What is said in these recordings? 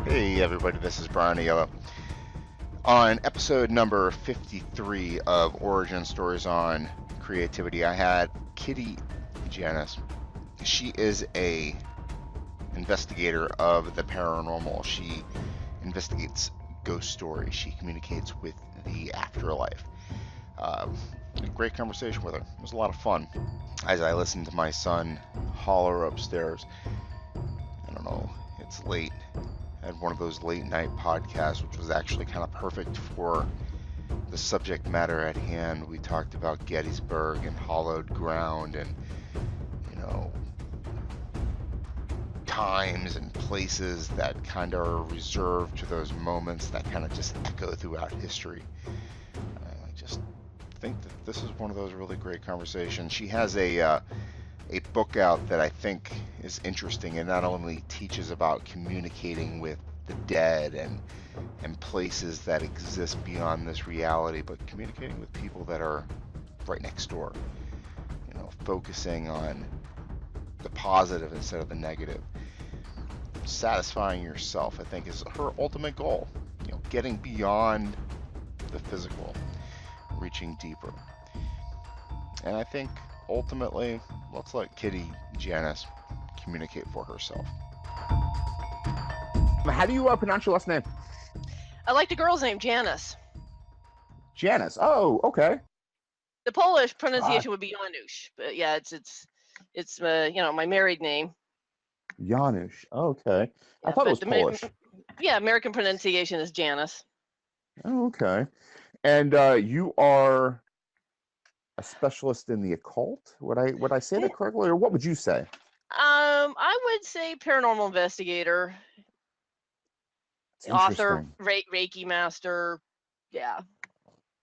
Hey everybody, this is Brian Aiello. On episode number 53 of Origin Stories on Creativity, I had Kitty Janusz. She is a investigator of the paranormal. She investigates ghost stories. She communicates with the afterlife. A great conversation with her. It was a lot of fun. As I listened to my son holler upstairs, I don't know, it's late. I had one of those late night podcasts, which was actually kind of perfect for the subject matter at hand. We talked about Gettysburg and hollowed ground and, you know, times and places that kind of are reserved to those moments that kind of just echo throughout history. I just think that this is one of those really great conversations. She has a book out that I think is interesting. It not only teaches about communicating with the dead and places that exist beyond this reality, but communicating with people that are right next door. You know, focusing on the positive instead of the negative. Satisfying yourself, I think, is her ultimate goal. You know, getting beyond the physical, reaching deeper. And I think ultimately, let's let Kitty Janusz communicate for herself. How do you pronounce your last name? I like the girl's name, Janusz. Janusz. Oh, okay. The Polish pronunciation would be Janusz, but yeah, it's my married name. Janusz. Okay. Yeah, I thought it was Polish. Yeah, American pronunciation is Janusz. Oh, okay. And you are a specialist in the occult? Would I say that correctly, or what would you say? I would say paranormal investigator, author, Reiki master. Yeah,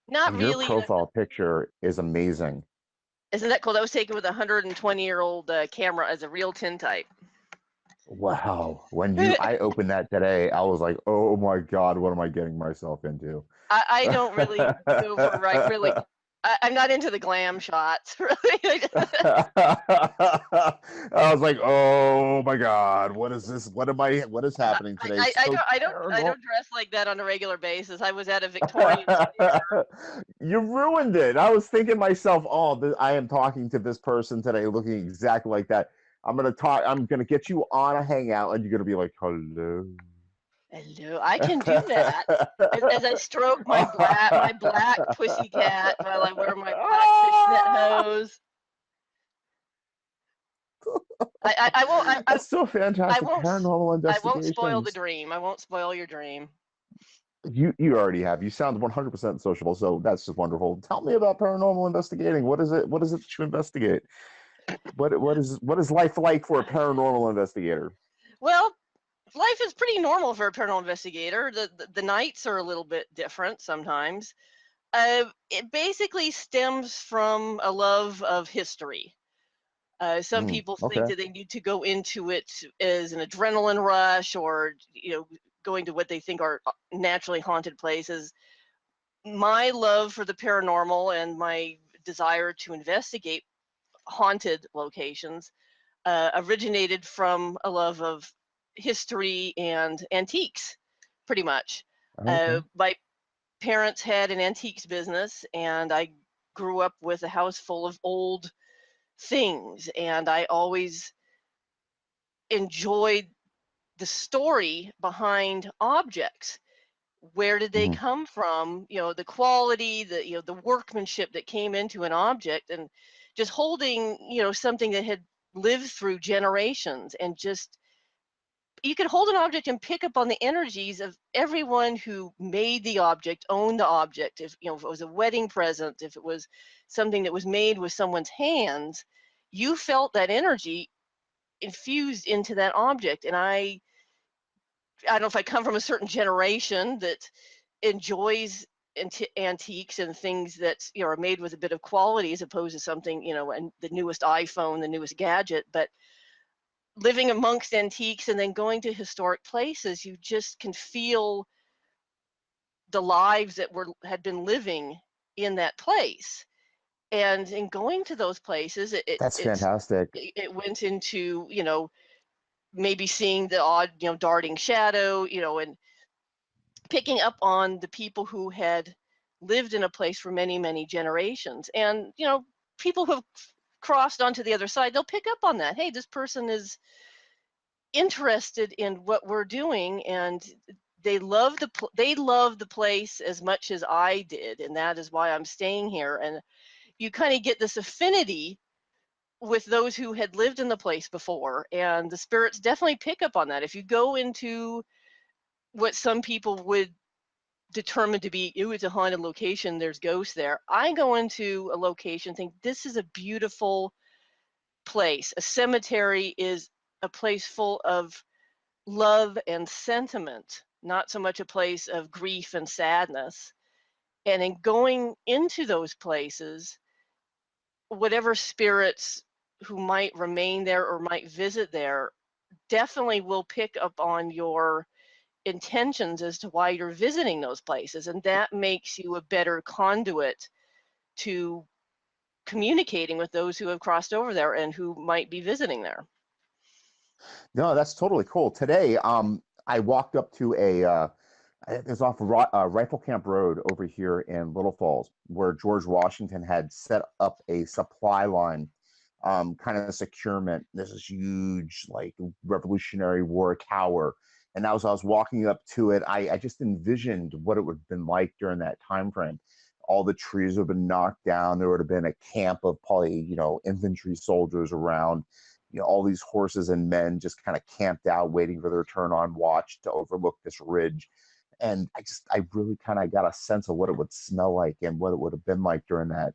not Your really. profile picture is amazing. Isn't that cool? That was taken with a 120-year-old camera as a real tintype. Wow. When I opened that today, I was like, oh my God, what am I getting myself into? I don't really go for really. I'm not into the glam shots, really. I was like, oh my God, what is this? What is happening today? I don't dress like that on a regular basis. I was at a Victorian theater. You ruined it. I was thinking to myself, oh, I am talking to this person today looking exactly like that. I'm gonna get you on a hangout and you're gonna be like, hello. Hello, I can do that. As I stroke my black pussy cat while I wear my black fishnet hose. I won't. That's so fantastic. Paranormal investigation. I won't spoil the dream. I won't spoil your dream. You already have. You sound 100% sociable, so that's just wonderful. Tell me about paranormal investigating. What is it? What is it that you investigate? What is life like for a paranormal investigator? Well, life is pretty normal for a paranormal investigator. The nights are a little bit different sometimes. It basically stems from a love of history. Some people think that they need to go into it as an adrenaline rush, or going to what they think are naturally haunted places. My love for the paranormal and my desire to investigate haunted locations originated from a love of history and antiques, pretty much. My parents had an antiques business, and I grew up with a house full of old things, and I always enjoyed the story behind objects. Where did they come from? The quality, the workmanship that came into an object, and just holding, something that had lived through generations, and just you could hold an object and pick up on the energies of everyone who made the object, owned the object. If it was a wedding present, if it was something that was made with someone's hands, you felt that energy infused into that object. And I don't know if I come from a certain generation that enjoys antiques and things that are made with a bit of quality, as opposed to something, and the newest iPhone, the newest gadget. But living amongst antiques and then going to historic places, you just can feel the lives that had been living in that place. And in going to those places, that's fantastic. It went into, maybe seeing the odd, darting shadow, and picking up on the people who had lived in a place for many, many generations. And, people who have crossed onto the other side, they'll pick up on that. Hey, this person is interested in what we're doing, and they love the place as much as I did, and that is why I'm staying here. And you kind of get this affinity with those who had lived in the place before, and the spirits definitely pick up on that. If you go into what some people would determine to be, it's a haunted location, there's ghosts there. I go into a location, think this is a beautiful place. A cemetery is a place full of love and sentiment, not so much a place of grief and sadness. And in going into those places, whatever spirits who might remain there or might visit there definitely will pick up on your intentions as to why you're visiting those places. And that makes you a better conduit to communicating with those who have crossed over there and who might be visiting there. No, that's totally cool. Today, I walked up to it's off of Rifle Camp Road over here in Little Falls, where George Washington had set up a supply line, kind of securement. This is huge, like Revolutionary War tower. And as I was walking up to it, I just envisioned what it would have been like during that time frame. All the trees would have been knocked down. There would have been a camp of probably, infantry soldiers around. All these horses and men just kind of camped out, waiting for their turn on watch to overlook this ridge. And I really kind of got a sense of what it would smell like and what it would have been like during that,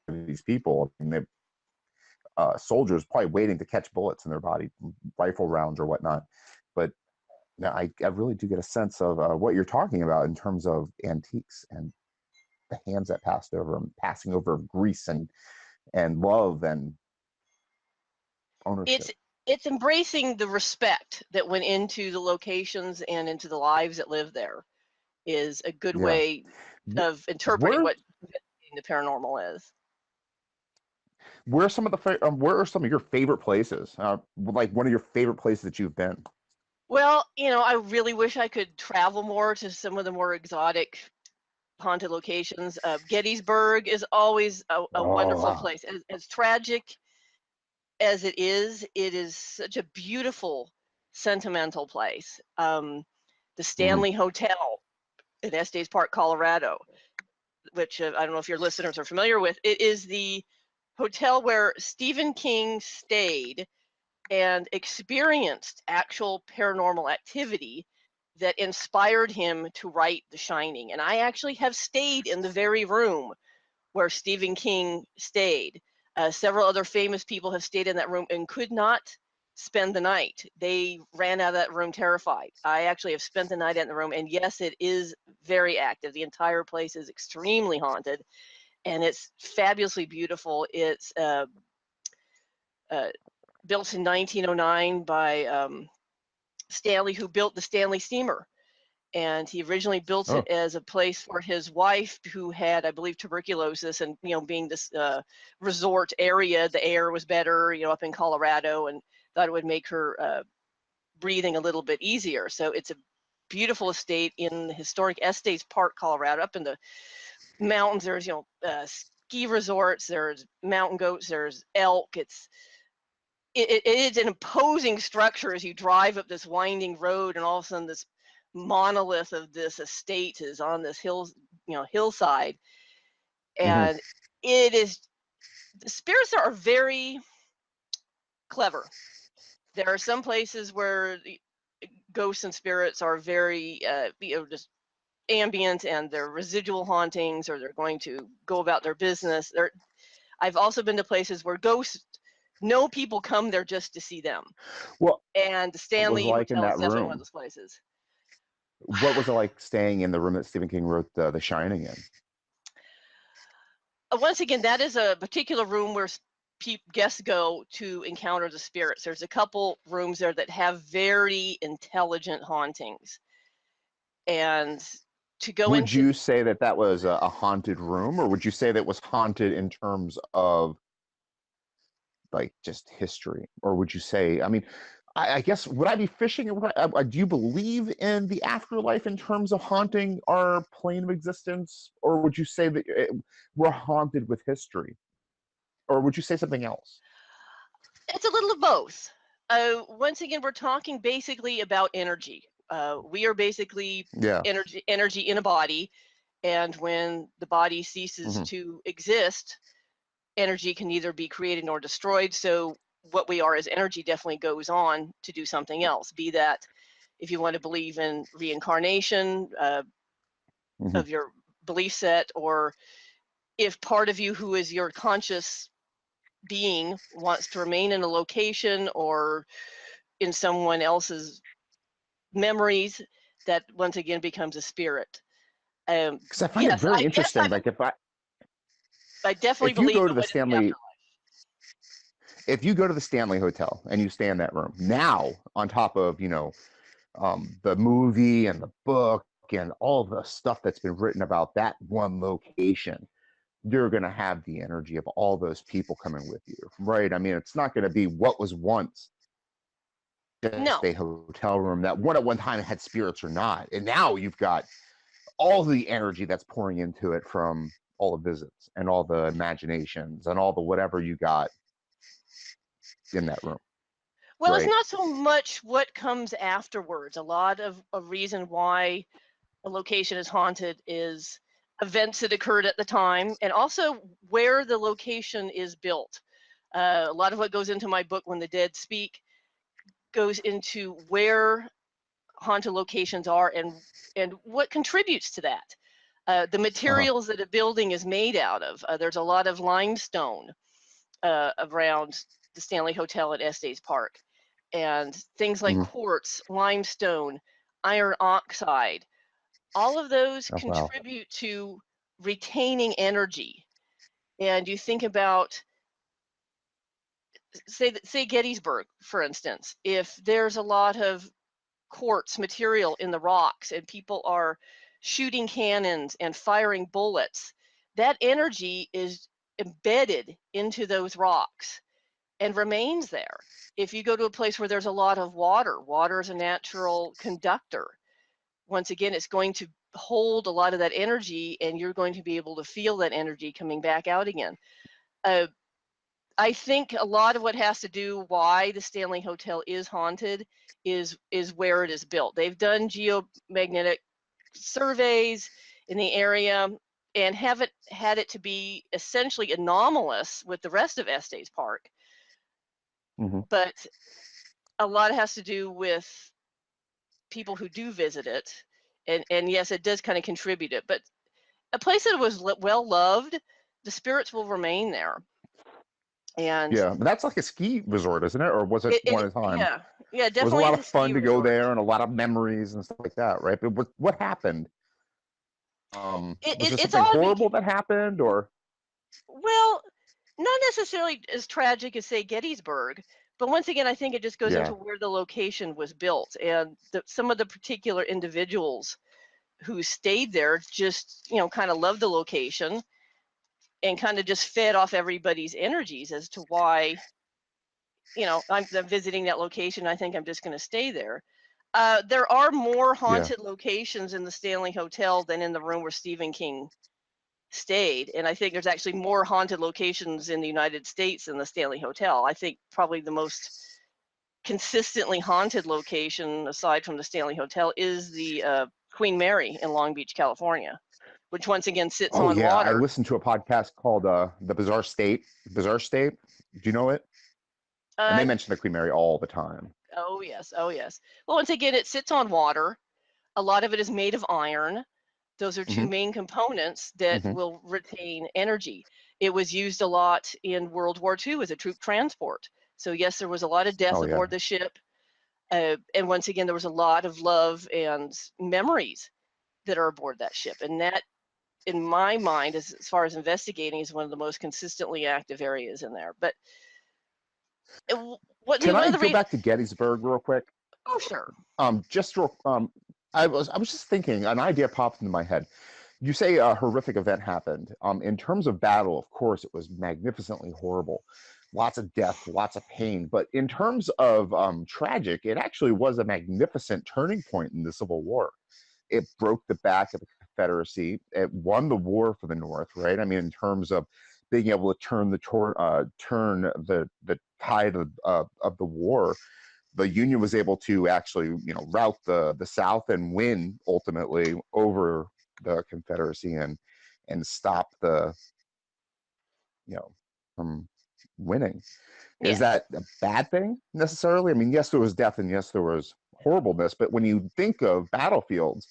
these people, I mean, soldiers probably waiting to catch bullets in their body, rifle rounds or whatnot. But now I really do get a sense of what you're talking about in terms of antiques and the hands that passed over them, passing over grease and love and ownership. It's embracing the respect that went into the locations and into the lives that live there is a good way of interpreting what the paranormal is. Where are some of your favorite places? Like one of your favorite places that you've been? Well, I really wish I could travel more to some of the more exotic haunted locations. Gettysburg is always a wonderful place. As tragic as it is such a beautiful, sentimental place. The Stanley Hotel in Estes Park, Colorado, which I don't know if your listeners are familiar with. It is the hotel where Stephen King stayed and experienced actual paranormal activity that inspired him to write The Shining. And I actually have stayed in the very room where Stephen King stayed. Several other famous people have stayed in that room and could not spend the night. They ran out of that room terrified. I actually have spent the night in the room, and yes, it is very active. The entire place is extremely haunted, and it's fabulously beautiful. It's built in 1909 by Stanley, who built the Stanley steamer. And he originally built it as a place for his wife, who had, I believe, tuberculosis. And, being this resort area, the air was better, up in Colorado, and thought it would make her breathing a little bit easier. So it's a beautiful estate in the historic Estes Park, Colorado, up in the mountains. There's, ski resorts, there's mountain goats, there's elk. It is an imposing structure as you drive up this winding road, and all of a sudden this monolith of this estate is on this hillside. And it is, the spirits are very clever. There are some places where the ghosts and spirits are very just ambient, and they're residual hauntings, or they're going to go about their business. I've also been to places where ghosts know people come there just to see them. Well, and the Stanley Hotel is definitely one of those places. What was it like staying in the room that Stephen King wrote The Shining in? Once again, that is a particular room where guests go to encounter the spirits. There's a couple rooms there that have very intelligent hauntings. And to go would you say that was a haunted room, or would you say that was haunted in terms of like just history, or would you say? I mean, I guess would I be fishing? Do you believe in the afterlife in terms of haunting our plane of existence, or would you say that we're haunted with history, or would you say something else? It's a little of both. Once again, we're talking basically about energy. We are basically Yeah. energy in a body, and when the body ceases Hmm. to exist, energy can neither be created nor destroyed. So what we are as energy definitely goes on to do something else. Be that if you want to believe in reincarnation Hmm. of your belief set, or if part of you who is your conscious being wants to remain in a location or in someone else's memories, that once again becomes a spirit. Because I find it Yes, very I guess interesting. Like I definitely if you believe go in to the what is the Stanley, afterlife. if you go to the Stanley Hotel and you stay in that room now, on top of the movie and the book and all the stuff that's been written about that one location, you're going to have the energy of all those people coming with you, right? I mean, it's not going to be what was once just No. a hotel room that one at one time had spirits or not. And now you've got all the energy that's pouring into it from all the visits and all the imaginations and all the whatever you got in that room, Well, it's right? not so much what comes afterwards. A lot of a reason why a location is haunted is events that occurred at the time, and also where the location is built. A lot of what goes into my book, When the Dead Speak, goes into where haunted locations are and what contributes to that. The Uh-huh. materials that a building is made out of. There's a lot of limestone around the Stanley Hotel at Estes Park, and things like Hmm. quartz, limestone, iron oxide. All of those Oh, wow. contribute to retaining energy. And you think about, say Gettysburg, for instance. If there's a lot of quartz material in the rocks and people are shooting cannons and firing bullets, that energy is embedded into those rocks and remains there. If you go to a place where there's a lot of water, water is a natural conductor. Once again, it's going to hold a lot of that energy, and you're going to be able to feel that energy coming back out again. Uh, I think a lot of what has to do why the Stanley Hotel is haunted is where it is built. They've done geomagnetic surveys in the area and haven't had it to be essentially anomalous with the rest of Estes Park. Hmm. But a lot has to do with people who do visit it, and yes, it does kind of contribute it. But a place that was well loved, the spirits will remain there. And Yeah, but that's like a ski resort, isn't it? Or was it one at a time? yeah, yeah, It was a definitely lot is of a fun ski to go resort. there and a lot of memories and stuff like that, right? But what happened? Was there It's something odd. horrible that happened, or? Well, not necessarily as tragic as, say, Gettysburg, but once again, I think it just goes Yeah. into where the location was built and some of the particular individuals who stayed there just, kind of loved the location and kind of just fed off everybody's energies as to why, I'm visiting that location. I think I'm just going to stay there. There are more Yeah. haunted locations in the Stanley Hotel than in the room where Stephen King stayed, and I think there's actually more haunted locations in the United States than the Stanley Hotel. I think probably the most consistently haunted location aside from the Stanley Hotel is the Queen Mary in Long Beach, California, which once again sits Oh on yeah, I water. listened to a podcast called The Bizarre State. Bizarre State. Do you know it? And they uh, mention the Queen Mary all the time. oh yes, oh yes. Well, once again, it sits on water. A lot of it is made of iron. Those are two Hmm. main components that Hmm. will retain energy. It was used a lot in World War II as a troop transport. So yes, there was a lot of death Oh yeah. aboard the ship. And once again, there was a lot of love and memories that are aboard that ship. And that, in my mind, as far as investigating, is one of the most consistently active areas in there. But Can one I of the go back to Gettysburg real quick? oh sure. Just real, I was just thinking, an idea popped into my head. You say a horrific event happened. In terms of battle, of course, it was magnificently horrible. lots of death, lots of pain. But in terms of tragic, it actually was a magnificent turning point in the Civil War. It broke the back of the Confederacy. It won the war for the North, right? I mean, in terms of being able to turn the tide of the war, the Union was able to actually, rout the South and win ultimately over the Confederacy and stop the, from winning. Is Yeah. that a bad thing necessarily? I mean, yes, there was death and yes, there was horribleness, but when you think of battlefields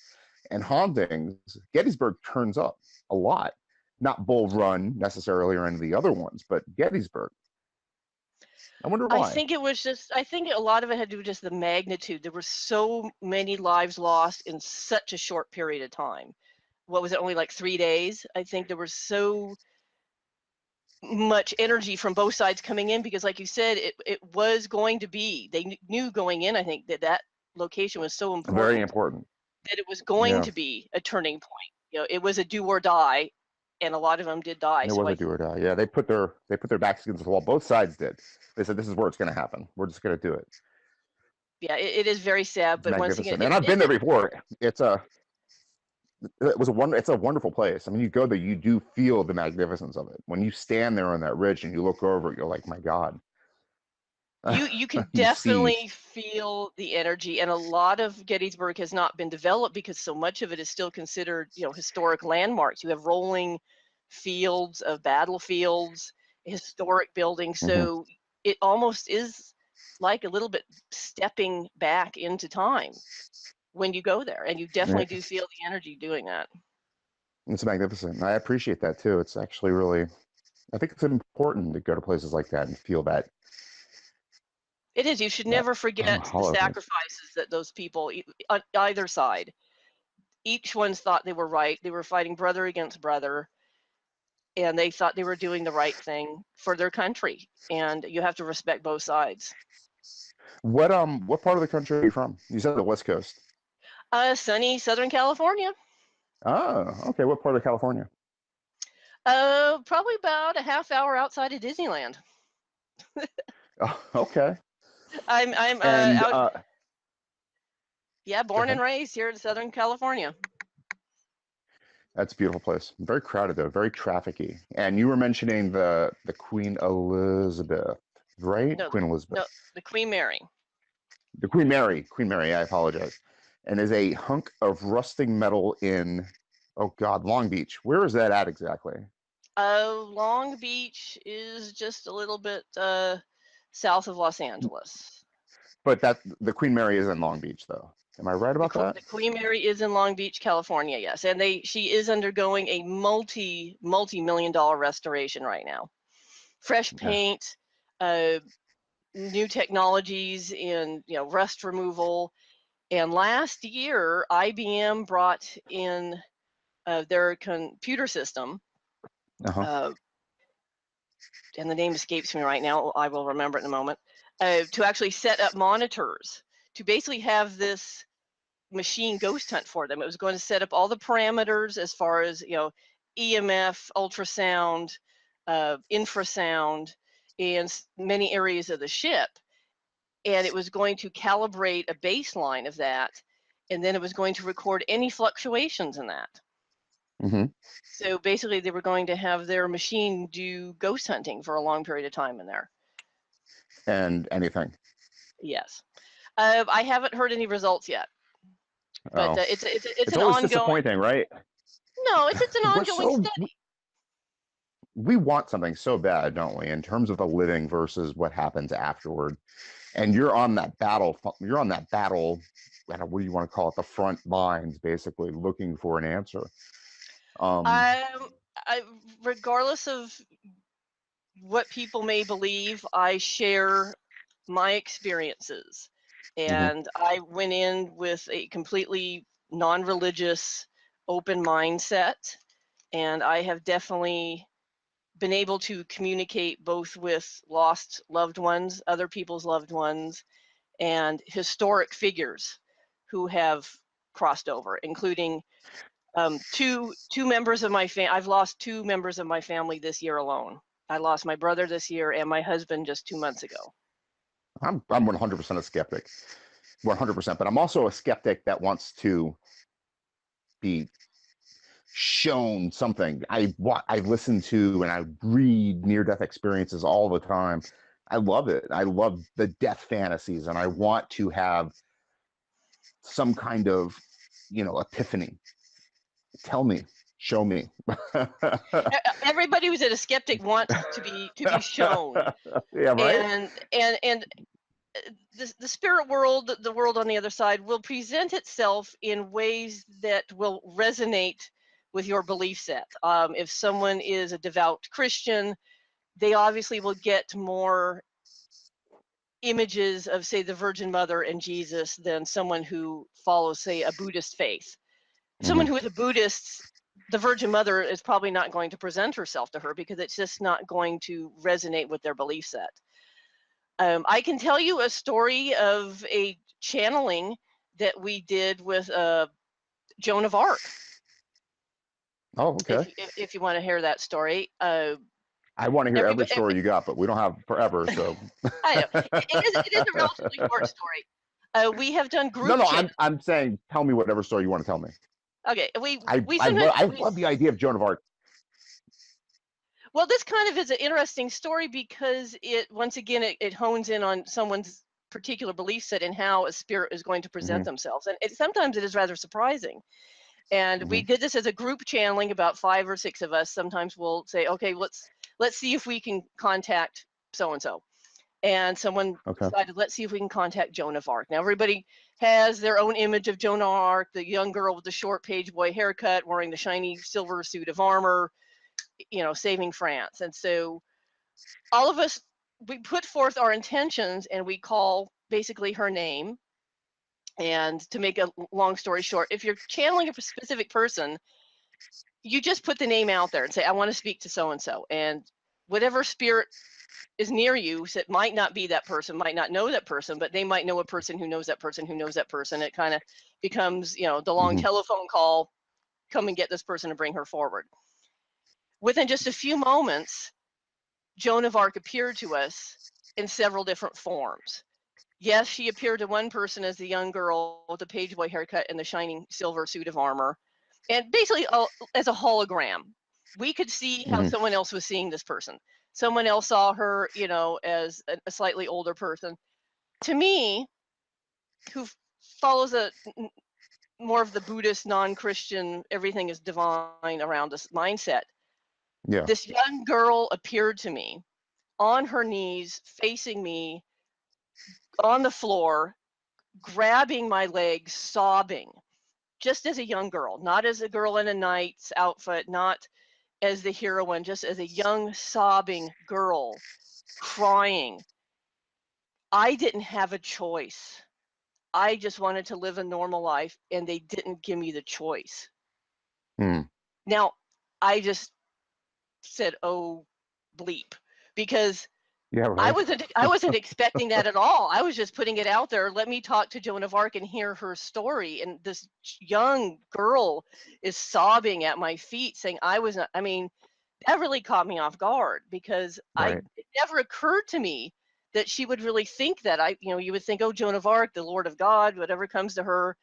and hauntings, Gettysburg turns up a lot. Not Bull Run necessarily or any of the other ones, but Gettysburg. I wonder I why. think it was just, I think a lot of it had to do with just the magnitude. There were so many lives lost in such a short period of time. What was it, only like 3 days? I think there was so much energy from both sides coming in because, like you said, it was going to be, they knew going in, I think, that location was so Very important important. that it was going Yeah, to be a turning point. It was a do or die, and a lot of them did die. it So was a do or die. Yeah, they put their backs against the wall. Both sides did. They said, "This is where it's going to happen. We're just going to do it." yeah, it is very sad, It's but once again, magnificent, and I've been there before. It's a wonderful place. I mean, you go there, you do feel the magnificence of it. When you stand there on that ridge and you look over it, you're like, my God. you can You see, definitely feel the energy, and a lot of Gettysburg has not been developed because so much of it is still considered, historic landmarks. You have rolling fields of battlefields, historic buildings, mhm, so it almost is like a little bit stepping back into time when you go there, and you definitely do feel the energy doing that. it's magnificent. I appreciate that too. It's actually really, I think it's important to go to places like that and feel It is. You should that never forget the hollowness. sacrifices that those people on either side, each one's thought they were right. They were fighting brother against brother, and they thought they were doing the right thing for their country. And you have to respect both sides. What part of the country are you from? You said the West Coast. Sunny Southern California. Oh, okay. What part of California? Probably about a half hour outside of Disneyland. Oh, okay. I'm And out. Yeah, go born and ahead. raised here in Southern California. That's a beautiful place. Very crowded though, very trafficy. And you were mentioning the Queen Elizabeth, right? No, Queen no, Elizabeth. the Queen Mary. The Queen Mary. Queen Mary, I apologize. And is a hunk of rusting metal in, oh God, Long Beach. Where is that at exactly? Long Beach is just a little bit south of Los Angeles. But that the Queen Mary is in Long Beach though. Am I right about that? The Queen Mary is in Long Beach, California, yes, and she is undergoing a multi-million-dollar restoration right now. Fresh Yeah. paint, uh, new technologies in rust removal, and last year IBM brought in their computer system, Uh-huh. uh, and the name escapes me right now. I will remember it in a moment. To actually set up monitors to basically have this machine ghost hunt for them. It was going to set up all the parameters as far as EMF, ultrasound, infrasound, in many areas of the ship, and it was going to calibrate a baseline of that, and then it was going to record any fluctuations in that. Mm-hmm. So basically, they were going to have their machine do ghost hunting for a long period of time in there. And anything. Yes, I haven't heard any results yet, but Oh. it's It's an always ongoing. disappointing, right? No, it's an We're ongoing so study. we want something so bad, don't we, in terms of the living versus what happens afterward. And you're on that battle. You're on that battle. I don't know, what do you want to call it? The front lines, basically looking for an answer. Um, regardless of what people may believe, I share my experiences, Mhm. and I went in with a completely non-religious, open mindset, and I have definitely been able to communicate both with lost loved ones, other people's loved ones, and historic figures who have crossed over, including two members of my family. I've lost two members of my family this year alone. I lost my brother this year and my husband just 2 months ago. I'm 100% a skeptic, 100%. But I'm also a skeptic that wants to be shown something. I listen to and I read near-death experiences all the time. I love it. I love the death fantasies, and I want to have some kind of, epiphany. Tell me, show me. Everybody who's a skeptic wants to be shown. Yeah, right. And the spirit world, the world on the other side, will present itself in ways that will resonate with your belief set. If someone is a devout Christian, they obviously will get more images of, say, the Virgin Mother and Jesus than someone who follows, say, a Buddhist faith. Someone who is a Buddhist, the Virgin Mother is probably not going to present herself to her because it's just not going to resonate with their belief set. I can tell you a story of a channeling that we did with Joan of Arc. Oh, okay. If you want to hear that story. I want to hear every story you got, but we don't have forever, so. I know. It is a relatively short story. We have done group. No, I'm saying, tell me whatever story you want to tell me. Okay, I love the idea of Joan of Arc. Well, this kind of is an interesting story because once again it hones in on someone's particular belief set and how a spirit is going to present themselves, and sometimes it is rather surprising. And we did this as a group channeling, about 5 or 6 of us. Sometimes we'll say, okay, let's see if we can contact so and so, and someone decided, let's see if we can contact Joan of Arc. Now everybody has their own image of Joan of Arc, the young girl with the short page boy haircut, wearing the shiny silver suit of armor, saving France. And so all of us, we put forth our intentions and we call basically her name. And to make a long story short, if you're channeling a specific person, you just put the name out there and say, I want to speak to so-and-so. And whatever spirit is near you, so it might not be that person, might not know that person, but they might know a person who knows that person who knows that person. It kind of becomes, the long telephone call, come and get this person and bring her forward. Within just a few moments, Joan of Arc appeared to us in several different forms. Yes, she appeared to one person as the young girl with the page boy haircut and the shining silver suit of armor, and basically as a hologram. We could see how someone else was seeing this person. Someone else saw her, as a slightly older person. To me, who follows more of the Buddhist, non-Christian, everything is divine around us mindset, this young girl appeared to me on her knees, facing me on the floor, grabbing my legs, sobbing, just as a young girl, not as a girl in a knight's outfit, not as the heroine, just as a young sobbing girl, crying. I didn't have a choice. I just wanted to live a normal life, and they didn't give me the choice. Now, I just said, oh, bleep, because I wasn't expecting that at all. I was just putting it out there. Let me talk to Joan of Arc and hear her story. And this young girl is sobbing at my feet, saying that really caught me off guard, because it never occurred to me that she would really think that. You would think, oh, Joan of Arc, the Lord of God, whatever comes to her.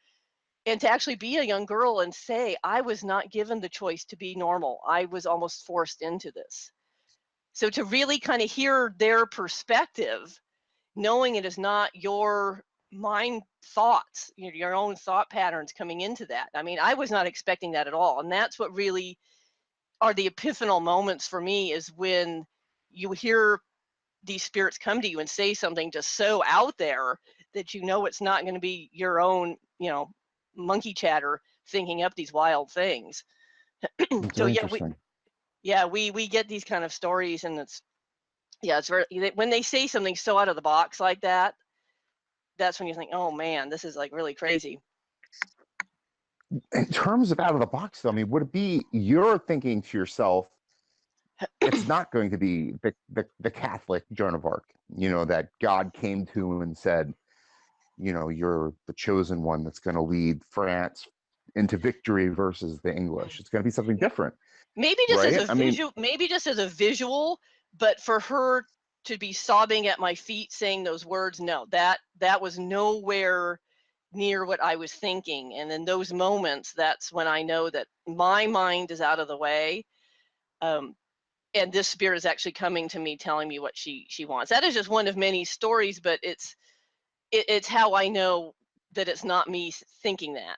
And to actually be a young girl and say, I was not given the choice to be normal. I was almost forced into this. So to really kind of hear their perspective, knowing it is not your mind thoughts, your own thought patterns coming into that. I was not expecting that at all. And that's what really are the epiphanal moments for me, is when you hear these spirits come to you and say something just so out there that it's not going to be your own, monkey chatter thinking up these wild things. So we get these kind of stories, and it's very, when they say something so out of the box like that, that's when you think, oh man, this is like really crazy. In terms of out of the box, though, would it be you're thinking to yourself, it's not going to be the Catholic Joan of Arc, that God came to and said, you're the chosen one that's going to lead France into victory versus the English. It's going to be something different. Maybe just as a visual, But for her to be sobbing at my feet saying those words, no, that was nowhere near what I was thinking. And in those moments, that's when I know that my mind is out of the way. And this spirit is actually coming to me, telling me what she wants. That is just one of many stories, but it's how I know that it's not me thinking that.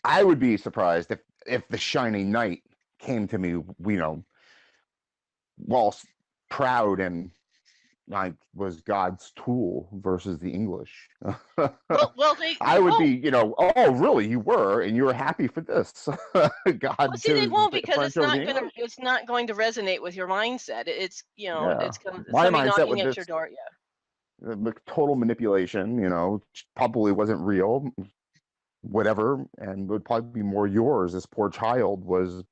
I would be surprised if the shining knight came to me, while proud and I was God's tool versus the English. Well, I would be, oh, really? You were, and you were happy for this. God see, they chose won't, the because French over the English. it's not going to resonate with your mindset. It's Yeah, it's my somebody mindset knocking with at this your door. Yeah. the total manipulation, probably wasn't real, whatever, and would probably be more yours. This poor child was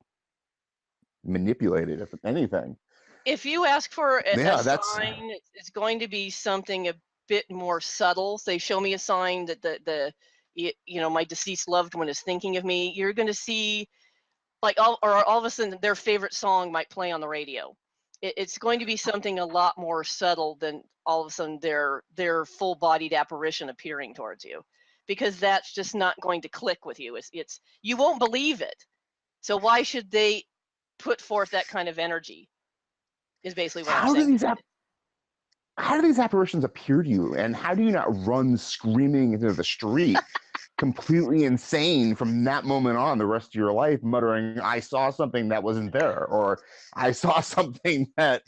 manipulated, if anything. If you ask for a Yeah, sign, it's going to be something a bit more subtle. They show me a sign that my deceased loved one is thinking of me. You're going to see, like, all of a sudden their favorite song might play on the radio. It's going to be something a lot more subtle than all of a sudden their full-bodied apparition appearing towards you, because that's just not going to click with you. It's you won't believe it. So why should they put forth that kind of energy? Is basically what I'm how do saying. these apparitions appear to you, and how do you not run screaming into the street, completely insane from that moment on the rest of your life, muttering, "I saw something that wasn't there," or "I saw something that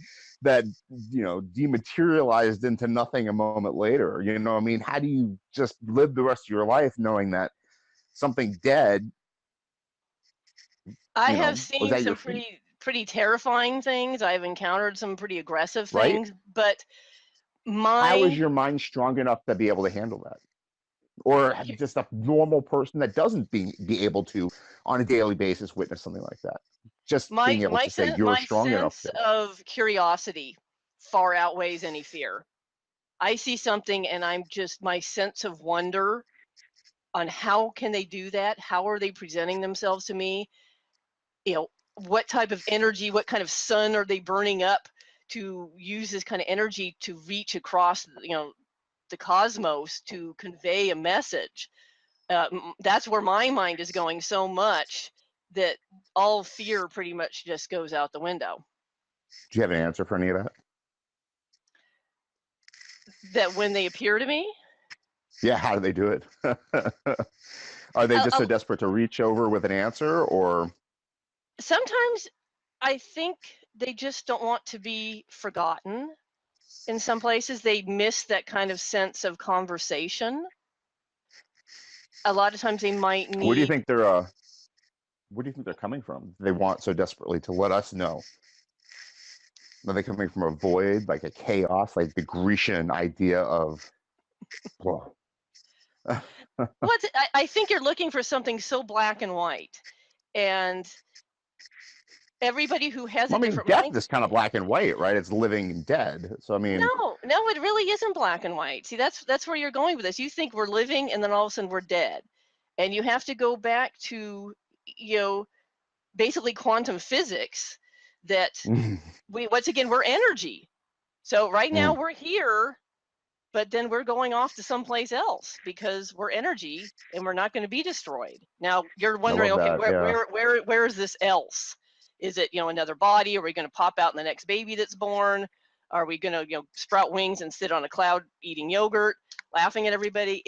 dematerialized into nothing a moment later"? I mean, how do you just live the rest of your life knowing that something dead, I have was seen at your some feet? pretty terrifying things. I've encountered some pretty aggressive Right? things, but How is my your mind strong enough to be able to handle that? Or just a normal person that doesn't be able to, on a daily basis, witness something like that? Just being able to say you're my strong enough sense to. of curiosity far outweighs any fear. I see something and my sense of wonder on how can they do that? How are they presenting themselves to me? What type of energy, what kind of sun are they burning up to use this kind of energy to reach across, the cosmos to convey a message? That's where my mind is going so much that all fear pretty much just goes out the window. Do you have an answer for any of that? That when they appear to me, Yeah, how do they do it? Are they just uh, so desperate to reach over with an answer, or sometimes I think they just don't want to be forgotten. In some places, they miss that kind of sense of conversation. A lot of times, they might where do you need. think they're coming from? They want so desperately to let us know. Are they coming from a void, like a chaos, like the Grecian idea of, well, I think you're looking for something so black and white, and everybody who has I a mean, different death mind. is kind of black and white, right? It's living and dead. So I mean, No, it really isn't black and white. See, that's where you're going with this. You think we're living, and then all of a sudden we're dead, and you have to go back to, you know, basically quantum physics. That once again we're energy. So right now we're here, but then we're going off to someplace else because we're energy and we're not going to be destroyed. Now you're I wondering, love okay, that. Yeah. where is this else? Is it, another body? Are we going to pop out in the next baby that's born? Are we going to, sprout wings and sit on a cloud eating yogurt, laughing at everybody?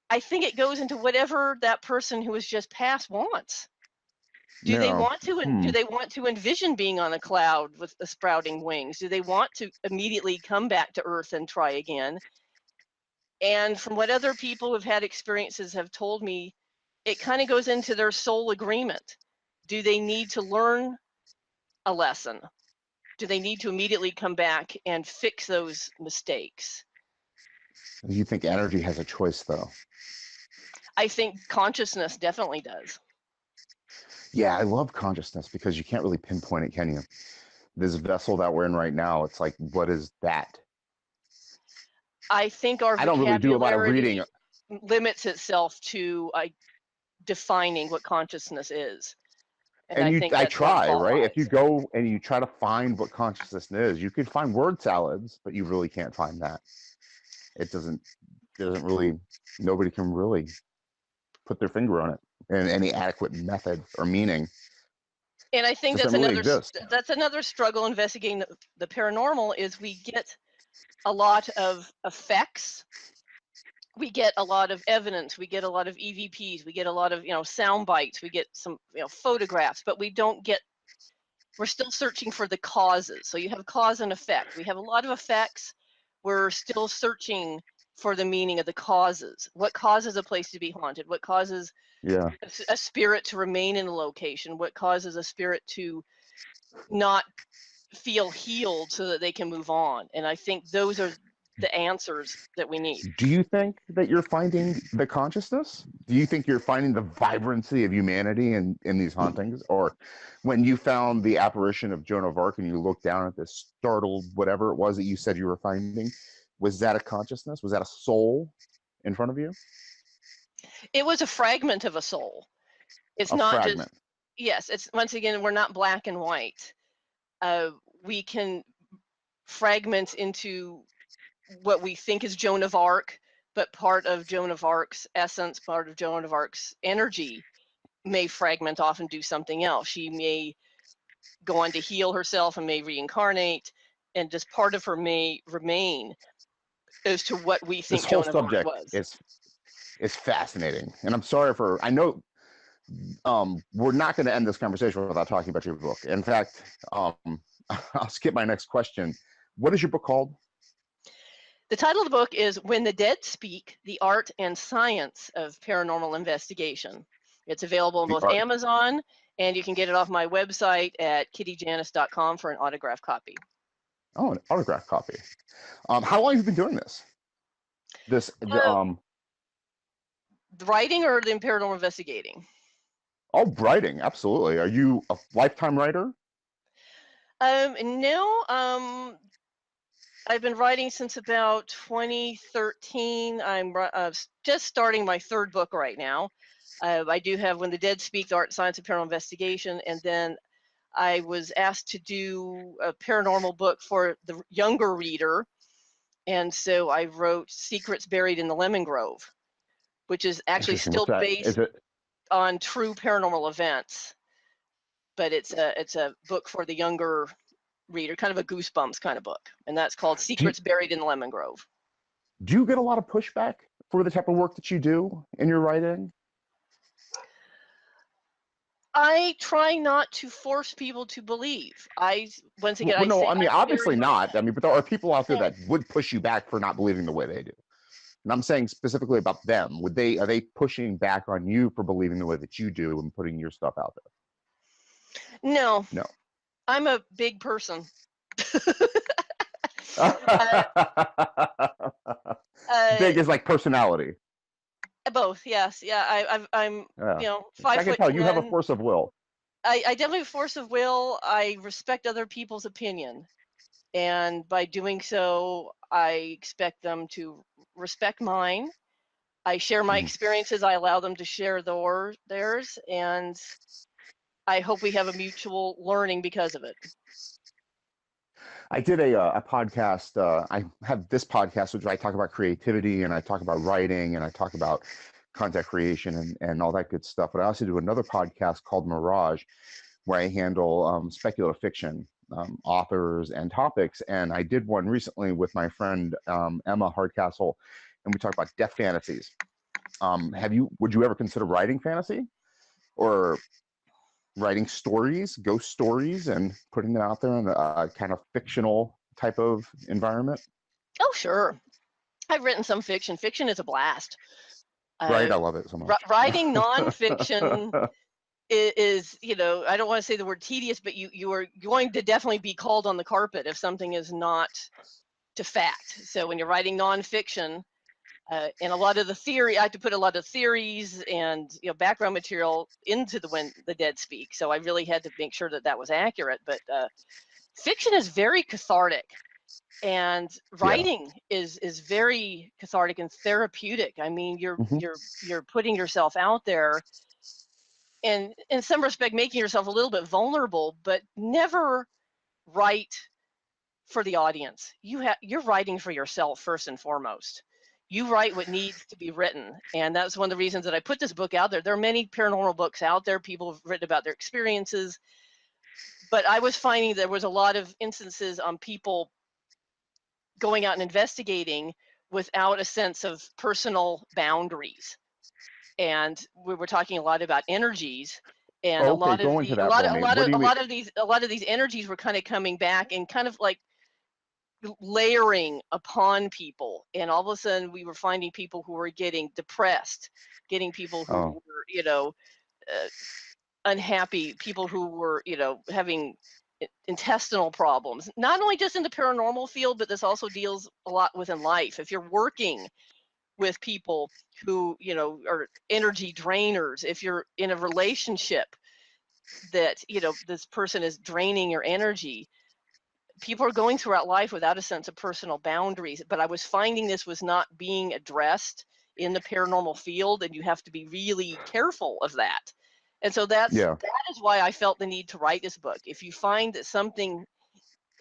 I think it goes into whatever that person who has just passed wants. Do they Yeah. want to? Do they want to envision being on a cloud with the sprouting wings? Do they want to immediately come back to Earth and try again? And from what other people who've had experiences have told me, it kind of goes into their soul agreement. Do they need to learn a lesson? Do they need to immediately come back and fix those mistakes? You think energy has a choice, though? I think consciousness definitely does. Yeah, I love consciousness because you can't really pinpoint it, can you? This vessel that we're in right now, it's like, what is that? I think our I don't really do a lot of reading. vocabulary limits itself to defining what consciousness is. And I think I that's where the try, fault right? If you lies. go and you try to find what consciousness is, you could find word salads, but you really can't find that. It doesn't really, nobody can really put their finger on it in any adequate method or meaning. And I It think doesn't really exist. that's another struggle investigating the paranormal is we get a lot of effects, we get a lot of evidence, we get a lot of EVPs, we get a lot of sound bites, we get some photographs, but we don't get. We're still searching for the causes. So you have cause and effect. We have a lot of effects. We're still searching for the meaning of the causes. What causes a place to be haunted? What causes Yeah. a spirit to remain in a location? What causes a spirit to not feel healed so that they can move on? And I think those are the answers that we need. Do you think that you're finding the consciousness? Do you think you're finding the vibrancy of humanity in these hauntings? Or when you found the apparition of Joan of Arc and you looked down at this startled whatever it was that you said you were finding, was that a consciousness? Was that a soul in front of you? It was a fragment of a soul. It's A not just, fragment. yes, it's once again, we're not black and white. We can fragment into what we think is Joan of Arc, but part of Joan of Arc's essence, part of Joan of Arc's energy may fragment off and do something else. She may go on to heal herself and may reincarnate, and just part of her may remain as to what we This think whole Joan of Arc subject was. is fascinating. And I'm sorry for, I know we're not going to end this conversation without talking about your book. In fact, I'll skip my next question. What is your book called? The title of the book is When the Dead Speak, The Art and Science of Paranormal Investigation. It's available on both Amazon, and you can get it off my website at kittyjanus.com for an autographed copy. Oh, an autographed copy. How long have you been doing this? The writing or the paranormal investigating? Oh, writing, absolutely. Are you a lifetime writer? No, I've been writing since about 2013. I'm just starting my third book right now. I do have When the Dead Speak, The Art and Science of Paranormal Investigation, and then I was asked to do a paranormal book for the younger reader, and so I wrote Secrets Buried in the Lemon Grove, which is actually still based on true paranormal events, but it's a book for the younger reader, kind of a Goosebumps kind of book, and that's called Secrets Buried in the Lemon Grove. Do you get a lot of pushback for the type of work that you do in your writing? I try not to force people to believe. Once again, well, no, I mean, obviously not. I mean, but there are people out there that would push you back for not believing the way they do. And I'm saying specifically about them. Are they pushing back on you for believing the way that you do and putting your stuff out there? No. No. I'm a big person. Big is like personality. Both, yes. Yeah, I'm 5 I can foot tell 10. you have a force of will. I definitely have a force of will. I respect other people's opinion. And by doing so, I expect them to respect mine. I share my experiences. I allow them to share theirs. And I hope we have a mutual learning because of it. I did a podcast. I have this podcast, which I talk about creativity and I talk about writing and I talk about content creation and all that good stuff. But I also do another podcast called Mirage, where I handle speculative fiction authors and topics. And I did one recently with my friend Emma Hardcastle, and we talked about death fantasies. Would you ever consider writing fantasy or writing stories, ghost stories, and putting them out there in a kind of fictional type of environment? Oh, sure. I've written some fiction. Fiction is a blast. Right, I love it so much. Writing nonfiction is, I don't want to say the word tedious, but you are going to definitely be called on the carpet if something is not to fact. So when you're writing nonfiction, and a lot of the theory, I have to put a lot of theories and background material into When the Dead Speak. So I really had to make sure that was accurate. But fiction is very cathartic, and writing is very cathartic and therapeutic. I mean, you're putting yourself out there, in some respect making yourself a little bit vulnerable, but never write for the audience. You're writing for yourself first and foremost. You write what needs to be written, and that's one of the reasons that I put this book out there. There are many paranormal books out there. People have written about their experiences, but I was finding there was a lot of instances on people going out and investigating without a sense of personal boundaries. And we were talking a lot about energies, and Okay, go into that for me. What do you mean? a lot of these energies were kind of coming back and kind of like layering upon people, and all of a sudden we were finding people who were getting depressed, getting people who were unhappy, people who were having intestinal problems, not only just in the paranormal field, but this also deals a lot within life. If you're working with people who are energy drainers, if you're in a relationship that this person is draining your energy, people are going throughout life without a sense of personal boundaries. But I was finding this was not being addressed in the paranormal field, and you have to be really careful of that. And so that is why I felt the need to write this book. If you find that something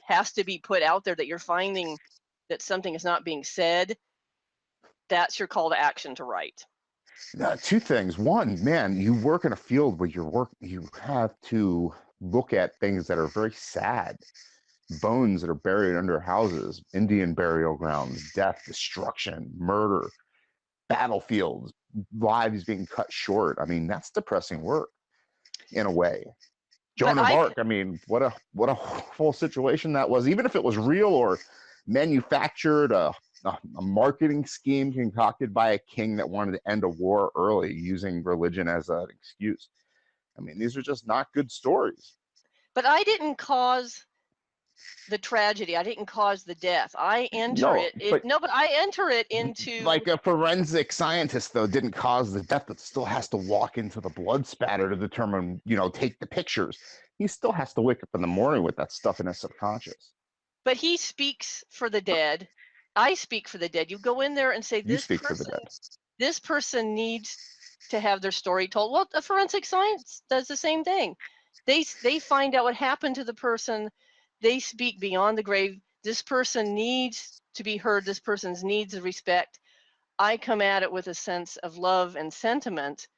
has to be put out there, that you're finding that something is not being said, that's your call to action to write. Two things. One, man, you work in a field where you have to look at things that are very sad. Bones that are buried under houses, Indian burial grounds, death, destruction, murder, battlefields, lives being cut short. I mean, that's depressing work in a way. Joan of Arc, I mean, what a whole situation that was. Even if it was real or manufactured, a marketing scheme concocted by a king that wanted to end a war early using religion as an excuse. I mean, these are just not good stories. But I didn't cause the tragedy. I didn't cause the death. I enter but I enter it into, like, a forensic scientist though didn't cause the death, but still has to walk into the blood spatter to determine, take the pictures. He still has to wake up in the morning with that stuff in his subconscious. But he speaks for the dead. I speak for the dead. You go in there and say, this person needs to have their story told. Well, the forensic science does the same thing. They find out what happened to the person. They speak beyond the grave. This person needs to be heard. This person needs respect. I come at it with a sense of love and sentiment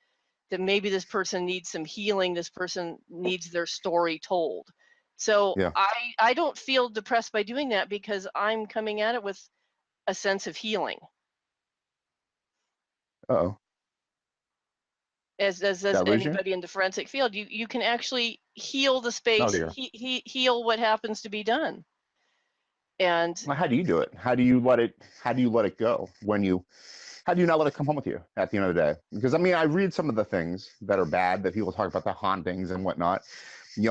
that maybe this person needs some healing. This person needs their story told. So I don't feel depressed by doing that, because I'm coming at it with a sense of healing. Uh-oh. As does anybody in the forensic field. You can actually heal the space, heal what happens to be done. And well, how do you do it? How do you let it go how do you not let it come home with you at the end of the day? Because I mean, I read some of the things that are bad, that people talk about, the hauntings and whatnot,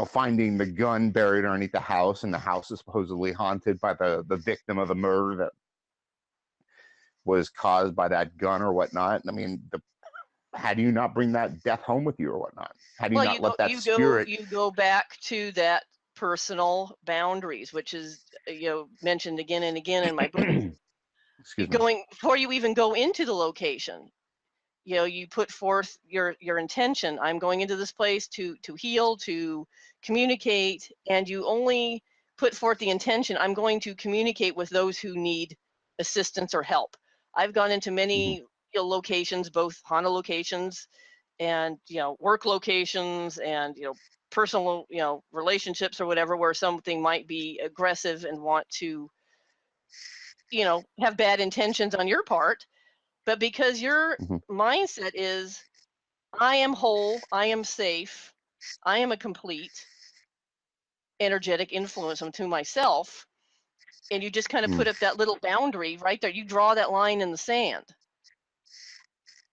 finding the gun buried underneath the house, and the house is supposedly haunted by the victim of the murder that was caused by that gun or whatnot. I mean, how do you not bring that death home with you or whatnot? How do you not let that spirit? You go back to that personal boundaries, which is mentioned again and again in my book. Before you even go into the location, you put forth your intention. I'm going into this place to heal, to communicate, and you only put forth the intention, I'm going to communicate with those who need assistance or help. I've gone into many locations, both haunted locations and work locations, and personal relationships or whatever, where something might be aggressive and want to have bad intentions on your part, but because your mindset is, I am whole, I am safe, I am a complete energetic influence unto myself, and you just kind of put up that little boundary right there. You draw that line in the sand,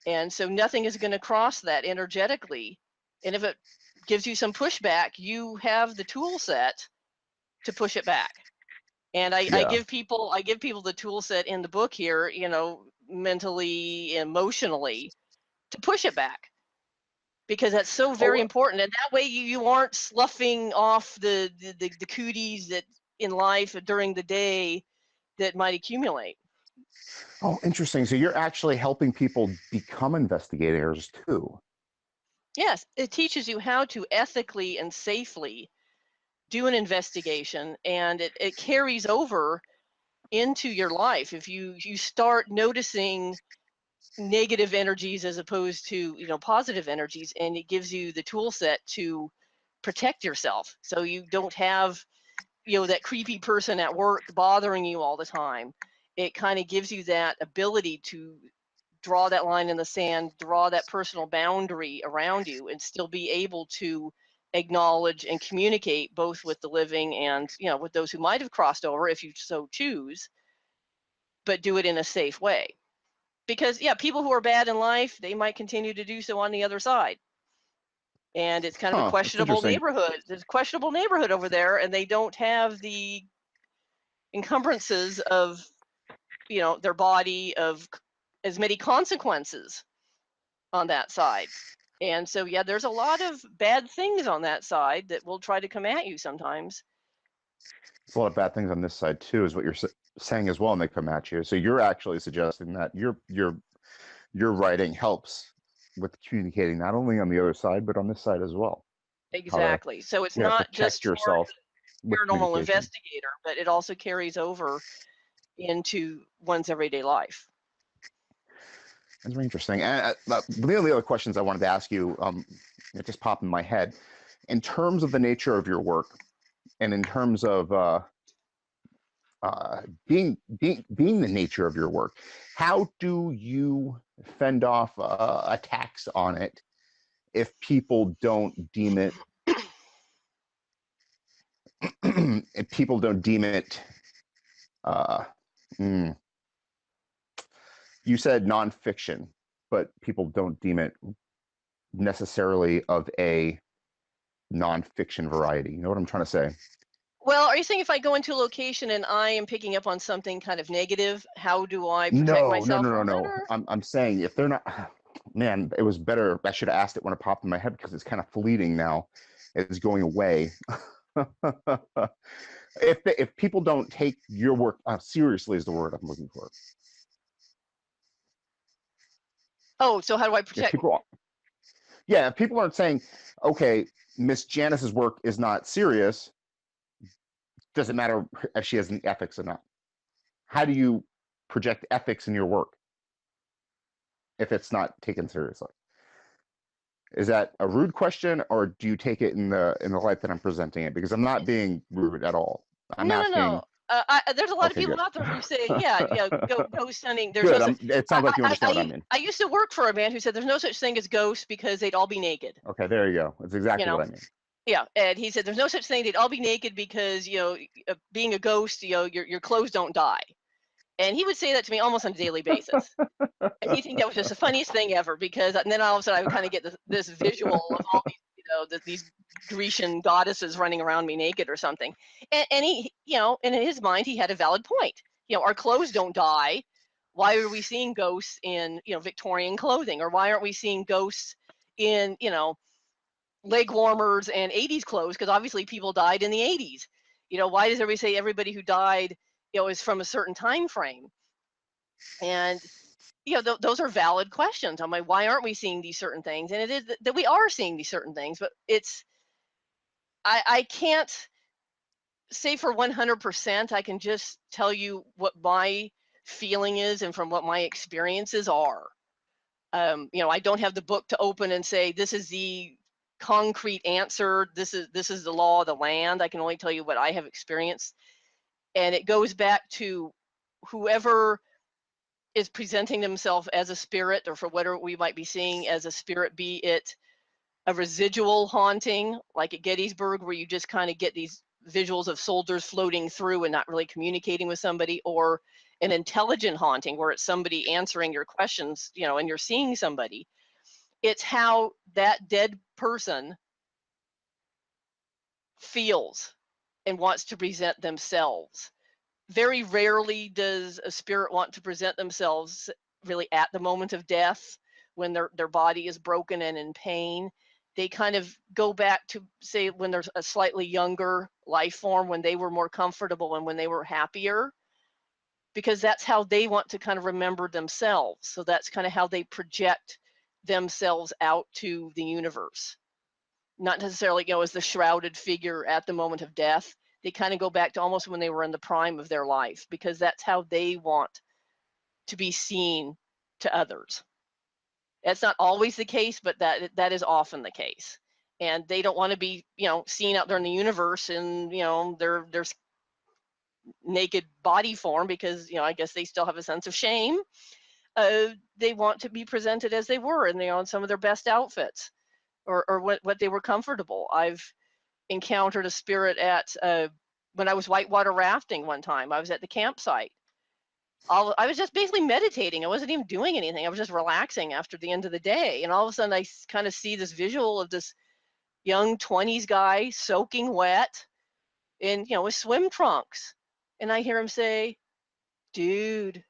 and so nothing is going to cross that energetically. And if it gives you some pushback, you have the tool set to push it back. And I give people the tool set in the book here, mentally, emotionally, to push it back, because that's so very important. And that way you aren't sloughing off the cooties that in life during the day that might accumulate. Oh, interesting. So you're actually helping people become investigators too. Yes, it teaches you how to ethically and safely do an investigation, and it carries over into your life. If you start noticing negative energies as opposed to, positive energies, and it gives you the tool set to protect yourself, so you don't have, that creepy person at work bothering you all the time. It kind of gives you that ability to draw that line in the sand, draw that personal boundary around you, and still be able to acknowledge and communicate both with the living and, with those who might have crossed over if you so choose, but do it in a safe way. Because, yeah, people who are bad in life, they might continue to do so on the other side. And it's kind of a Huh, that's questionable interesting. neighborhood. There's a questionable neighborhood over there, and they don't have the encumbrances of, their body, of as many consequences on that side. And so, yeah, there's a lot of bad things on that side that will try to come at you sometimes. There's a lot of bad things on this side too, is what you're saying as well, and they come at you. So you're actually suggesting that your writing helps with communicating not only on the other side but on this side as well. How to, Exactly. So it's you know, not protect just for yourself the with paranormal communication. investigator, but it also carries over into one's everyday life. That's very interesting. And the only other questions I wanted to ask you, it just popped in my head, in terms of the nature of your work, and in terms of being the nature of your work, how do you fend off attacks on it if people don't deem it if people don't deem it uh, mm, you said nonfiction, but people don't deem it necessarily of a nonfiction variety. You know what I'm trying to say? Well, are you saying if I go into a location and I am picking up on something kind of negative, how do I protect No, no, myself no, no, from that? no. Or I'm saying if they're not, man, it was better. I should have asked it when it popped in my head because it's kind of fleeting now. It's going away. If people don't take your work seriously, is the word I'm looking for. oh, so how do I If protect? people, yeah, if people aren't saying, okay, Miss Janice's work is not serious, doesn't matter if she has any ethics or not. How do you project ethics in your work if it's not taken seriously? Is that a rude question, or do you take it in the light that I'm presenting it? Because I'm not being rude at all. I'm No, no, asking. no. There's a lot of Okay, people good. out there who say, yeah, ghost hunting. There's no Good. such. It sounds like you understand what I mean. I used to work for a man who said there's no such thing as ghosts because they'd all be naked. Okay, there you go. That's You exactly know, what I mean. yeah, and he said there's no such thing. They'd all be naked because being a ghost, your clothes don't die. And he would say that to me almost on a daily basis. And he think that was just the funniest thing ever because and then all of a sudden I would kind of get this visual of all these these Grecian goddesses running around me naked or something. And he, and in his mind he had a valid point. Our clothes don't die. Why are we seeing ghosts in Victorian clothing, or why aren't we seeing ghosts in leg warmers and 80s clothes? Because obviously people died in the 80s. Why does everybody say everybody who died is from a certain time frame? And those are valid questions. I'm like, why aren't we seeing these certain things? And it is that we are seeing these certain things, but I can't say for 100%. I can just tell you what my feeling is and from what my experiences are. I don't have the book to open and say this is the concrete answer. This is the law of the land. I can only tell you what I have experienced, and it goes back to whoever is presenting themselves as a spirit, or for whatever we might be seeing as a spirit, be it a residual haunting like at Gettysburg where you just kind of get these visuals of soldiers floating through and not really communicating with somebody, or an intelligent haunting where it's somebody answering your questions, and you're seeing somebody. It's how that dead person feels and wants to present themselves. Very rarely does a spirit want to present themselves really at the moment of death when their body is broken and in pain. They kind of go back to, say, when there's a slightly younger life form, when they were more comfortable and when they were happier, because that's how they want to kind of remember themselves. So that's kind of how they project themselves out to the universe. Not necessarily, you know, as the shrouded figure at the moment of death. They kind of go back to almost when they were in the prime of their life, because that's how they want to be seen to others. That's not always the case, but that is often the case. And they don't want to be, you know, seen out there in the universe and, you know, their naked body form, because, you know, I guess they still have a sense of shame. They want to be presented as they were, and, you know, in some of their best outfits, or what they were comfortable. I've encountered a spirit at when I was whitewater rafting one time. I was at the campsite. I was just basically meditating. I wasn't even doing anything. I was just relaxing after the end of the day. And all of a sudden I kind of see this visual of this young 20s guy soaking wet in, you know, his swim trunks. And I hear him say, "Dude,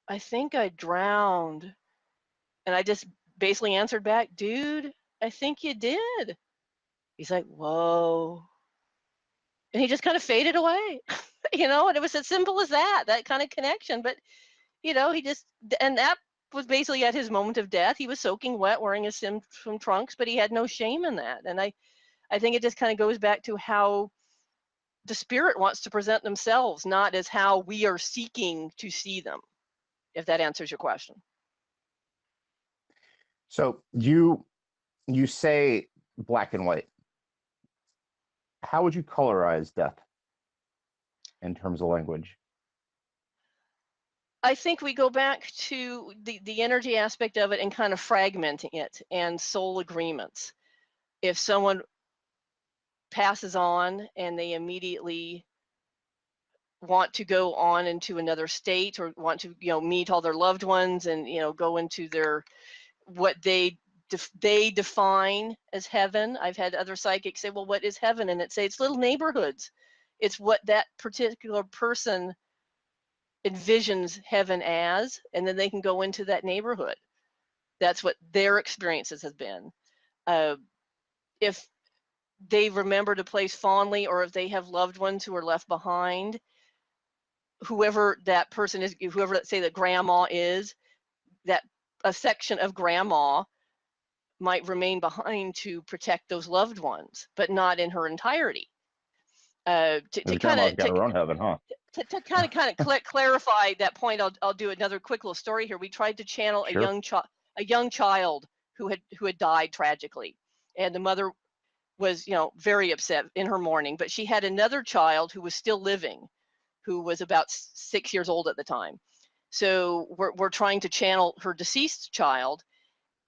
I think I drowned." And I just basically answered back, "Dude, I think you did." He's like, "Whoa." And he just kind of faded away, you know, and it was as simple as that kind of connection. But, you know, and that was basically at his moment of death. He was soaking wet, wearing his swim trunks, but he had no shame in that. And I think it just kind of goes back to how the spirit wants to present themselves, not as how we are seeking to see them, if that answers your question. So you say black and white. How would you colorize death in terms of language? I think we go back to the energy aspect of it and kind of fragmenting it and soul agreements. If someone passes on and they immediately want to go on into another state, or want to, you know, meet all their loved ones and, you know, go into their what they define as heaven. I've had other psychics say, "Well, what is heaven?" And it's little neighborhoods. It's what that particular person envisions heaven as, and then they can go into that neighborhood. That's what their experiences have been. If they remembered a place fondly, or if they have loved ones who are left behind, whoever that person is, whoever, let's say, the grandma is, that a section of grandma might remain behind to protect those loved ones, but not in her entirety. To kind Grandma's of got her own heaven, huh? to kind of clarify that point, I'll do another quick little story here. We tried to channel Sure. a young child who had died tragically, and the mother was, you know, very upset in her mourning. But she had another child who was still living, who was about 6 years old at the time. So we're trying to channel her deceased child,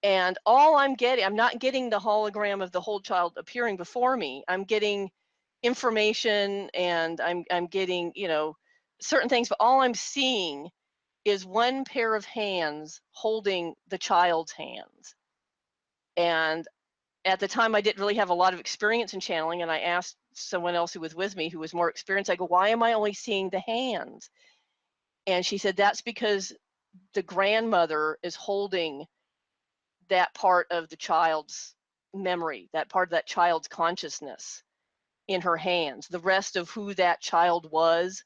and all I'm not getting the hologram of the whole child appearing before me. I'm getting information, and I'm getting, you know, certain things, but all I'm seeing is one pair of hands holding the child's hands. And at the time I didn't really have a lot of experience in channeling, and I asked someone else who was with me who was more experienced. I go, "Why am I only seeing the hands?" And she said, "That's because the grandmother is holding that part of the child's memory, that part of that child's consciousness in her hands. The rest of who that child was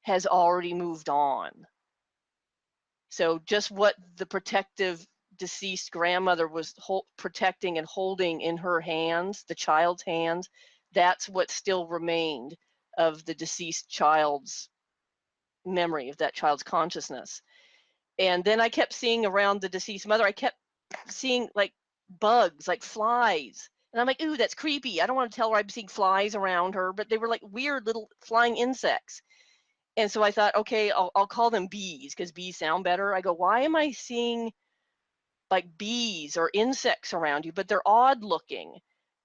has already moved on." So just what the protective deceased grandmother was protecting and holding in her hands, the child's hands, that's what still remained of the deceased child's memory, of that child's consciousness. And then I kept seeing around the deceased mother, I kept seeing like bugs, like flies. And I'm like, "Ooh, that's creepy. I don't want to tell her I'm seeing flies around her," but they were like weird little flying insects. And so I thought, okay, I'll call them bees, because bees sound better. I go, "Why am I seeing like bees or insects around you, but they're odd looking?"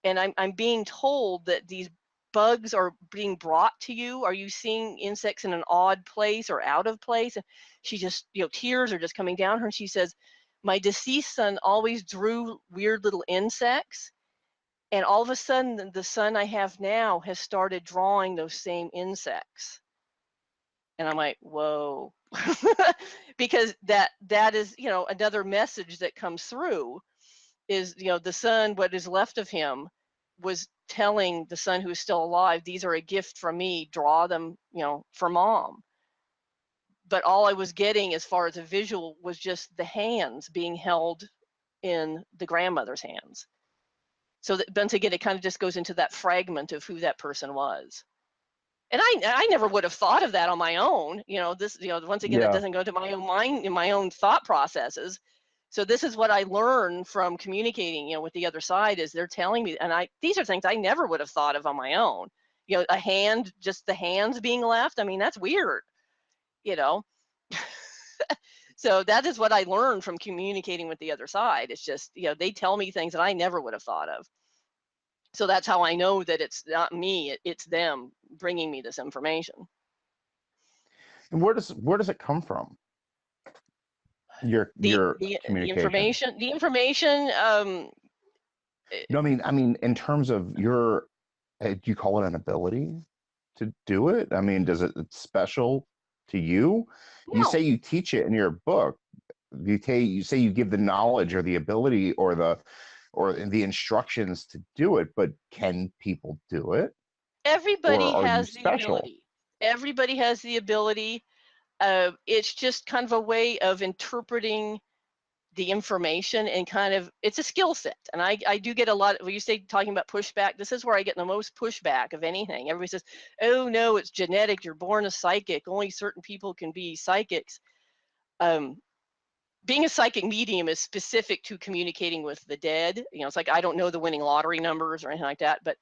And I'm being told that these bugs are being brought to you. Are you seeing insects in an odd place or out of place? And she just, you know, tears are just coming down her, and she says, "My deceased son always drew weird little insects, and all of a sudden the son I have now has started drawing those same insects." And I'm like, whoa. Because that is, you know, another message that comes through is, you know, the son, what is left of him, was telling the son who's still alive, "These are a gift from me, draw them, you know, for mom." But all I was getting as far as a visual was just the hands being held in the grandmother's hands. So that, once again, it kind of just goes into that fragment of who that person was. And I never would have thought of that on my own. This, once again, that Yeah. doesn't go to my own mind and my own thought processes. So this is what I learned from communicating, with the other side, is they're telling me, and these are things I never would have thought of on my own. A hand, just the hands being left. I mean, that's weird, So that is what I learned from communicating with the other side. It's just, they tell me things that I never would have thought of. So that's how I know that it's not me, it's them bringing me this information. And where does it come from? Your communication. The information. No, I mean, in terms of your, do you call it an ability to do it? I mean, it's special to you? No. You say you teach it in your book. You say you give the knowledge or the ability or the instructions to do it, but can people do it? Everybody has the special? ability. Everybody has the ability. It's just kind of a way of interpreting the information, and kind of, it's a skill set. And I do get a lot, when you say talking about pushback, this is where I get the most pushback of anything. Everybody says, oh no, it's genetic, you're born a psychic, only certain people can be psychics. Being a psychic medium is specific to communicating with the dead. It's like, I don't know the winning lottery numbers or anything like that, but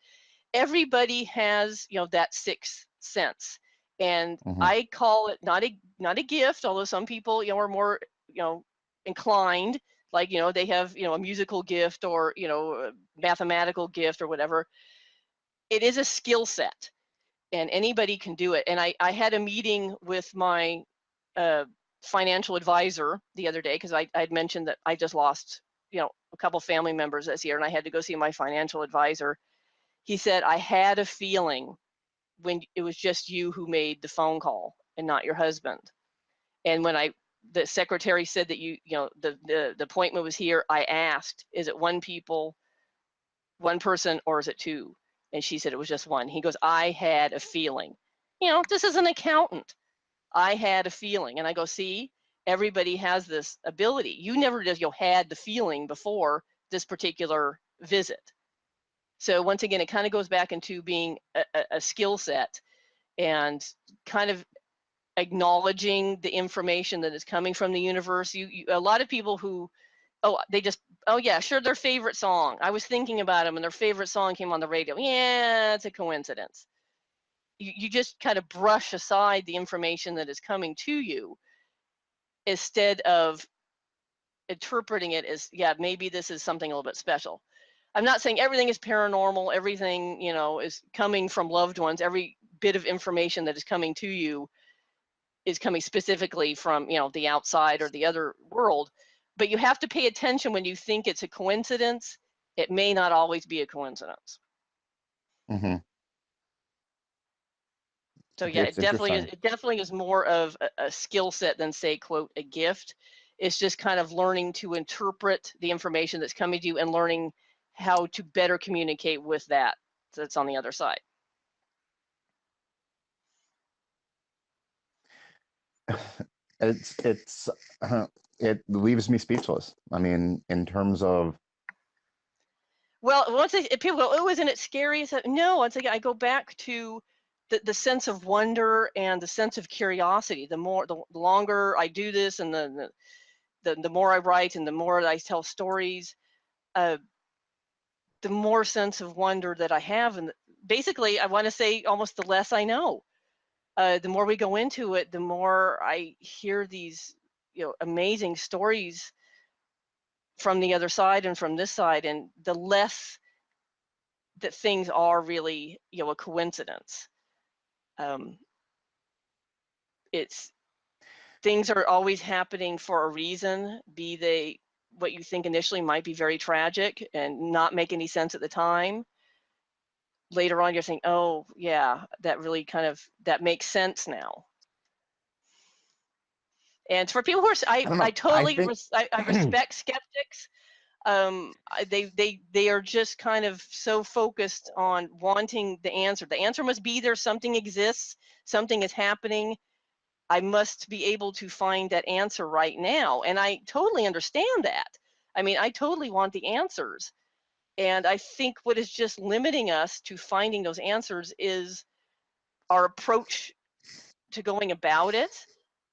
everybody has, that sixth sense. And I call it not a gift, although some people, are more, inclined, like, they have, a musical gift or, a mathematical gift or whatever. It is a skill set, and anybody can do it. And I had a meeting with my financial advisor the other day, because I'd mentioned that I just lost, a couple family members this year, and I had to go see my financial advisor. He said, I had a feeling when it was just you who made the phone call and not your husband. And when the secretary said that the appointment was here, I asked, is it one person, or is it two? And she said it was just one. He goes, I had a feeling. This is an accountant. I had a feeling. And I go, see, everybody has this ability. You never just had the feeling before this particular visit. So once again, it kind of goes back into being a skill set, and kind of acknowledging the information that is coming from the universe. A lot of people who, yeah, sure, their favorite song. I was thinking about them, and their favorite song came on the radio. Yeah, it's a coincidence. You just kind of brush aside the information that is coming to you, instead of interpreting it as, yeah, maybe this is something a little bit special. I'm not saying everything is paranormal, everything, is coming from loved ones. Every bit of information that is coming to you is coming specifically from, the outside or the other world. But you have to pay attention when you think it's a coincidence. It may not always be a coincidence. So yeah, it definitely is more of a skill set than, say, quote, a gift. It's just kind of learning to interpret the information that's coming to you, and learning how to better communicate with that's on the other side. It leaves me speechless. I mean, in terms of, well, once people go, oh, isn't it scary? No, once again, I go back to the sense of wonder and the sense of curiosity. The longer I do this, and the more I write and the more I tell stories, the more sense of wonder that I have. And basically, I want to say, almost the less I know. The more we go into it, the more I hear these, amazing stories from the other side and from this side, and the less that things are really, a coincidence. It's, things are always happening for a reason, be they what you think initially might be very tragic and not make any sense at the time. Later on, you're thinking, oh yeah, that really that makes sense now. And for people who are, I totally I respect skeptics. They are just kind of so focused on wanting the answer. The answer must be there. Something exists. Something is happening. I must be able to find that answer right now. And I totally understand that. I mean, I totally want the answers. And I think what is just limiting us to finding those answers is our approach to going about it,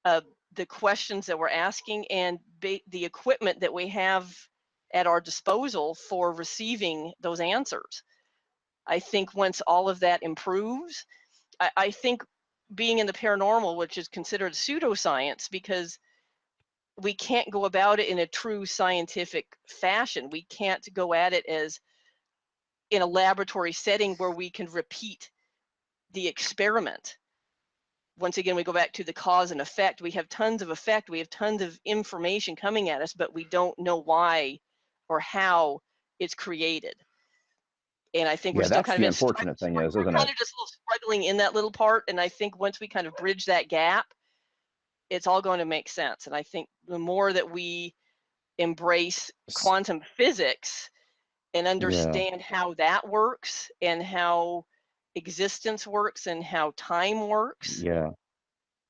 the questions that we're asking, and the equipment that we have at our disposal for receiving those answers. I think once all of that improves, I think being in the paranormal, which is considered pseudoscience, because we can't go about it in a true scientific fashion. We can't go at it as in a laboratory setting where we can repeat the experiment. Once again, we go back to the cause and effect. We have tons of effect. We have tons of information coming at us, but we don't know why or how it's created. And I think we're Yeah, still that's kind the of unfortunate thing is, we're isn't kind it? of just a little struggling in that little part. And I think once we kind of bridge that gap, it's all going to make sense. And I think the more that we embrace quantum physics and Yeah, understand how that works and how existence works and how time works, yeah.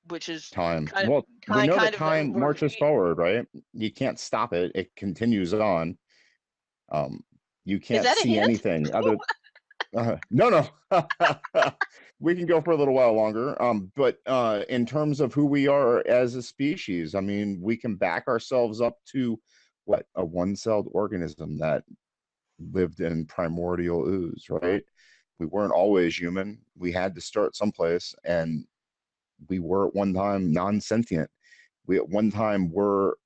which is Time. kind of Well, we know that kind of time where marches forward, right? You can't stop it. It continues on. Um, you is can't that a see hint? anything other. No, no. We can go for a little while longer. But in terms of who we are as a species, I mean, we can back ourselves up to what, a one-celled organism that lived in primordial ooze, right? We weren't always human. We had to start someplace, and we were at one time non-sentient. We at one time were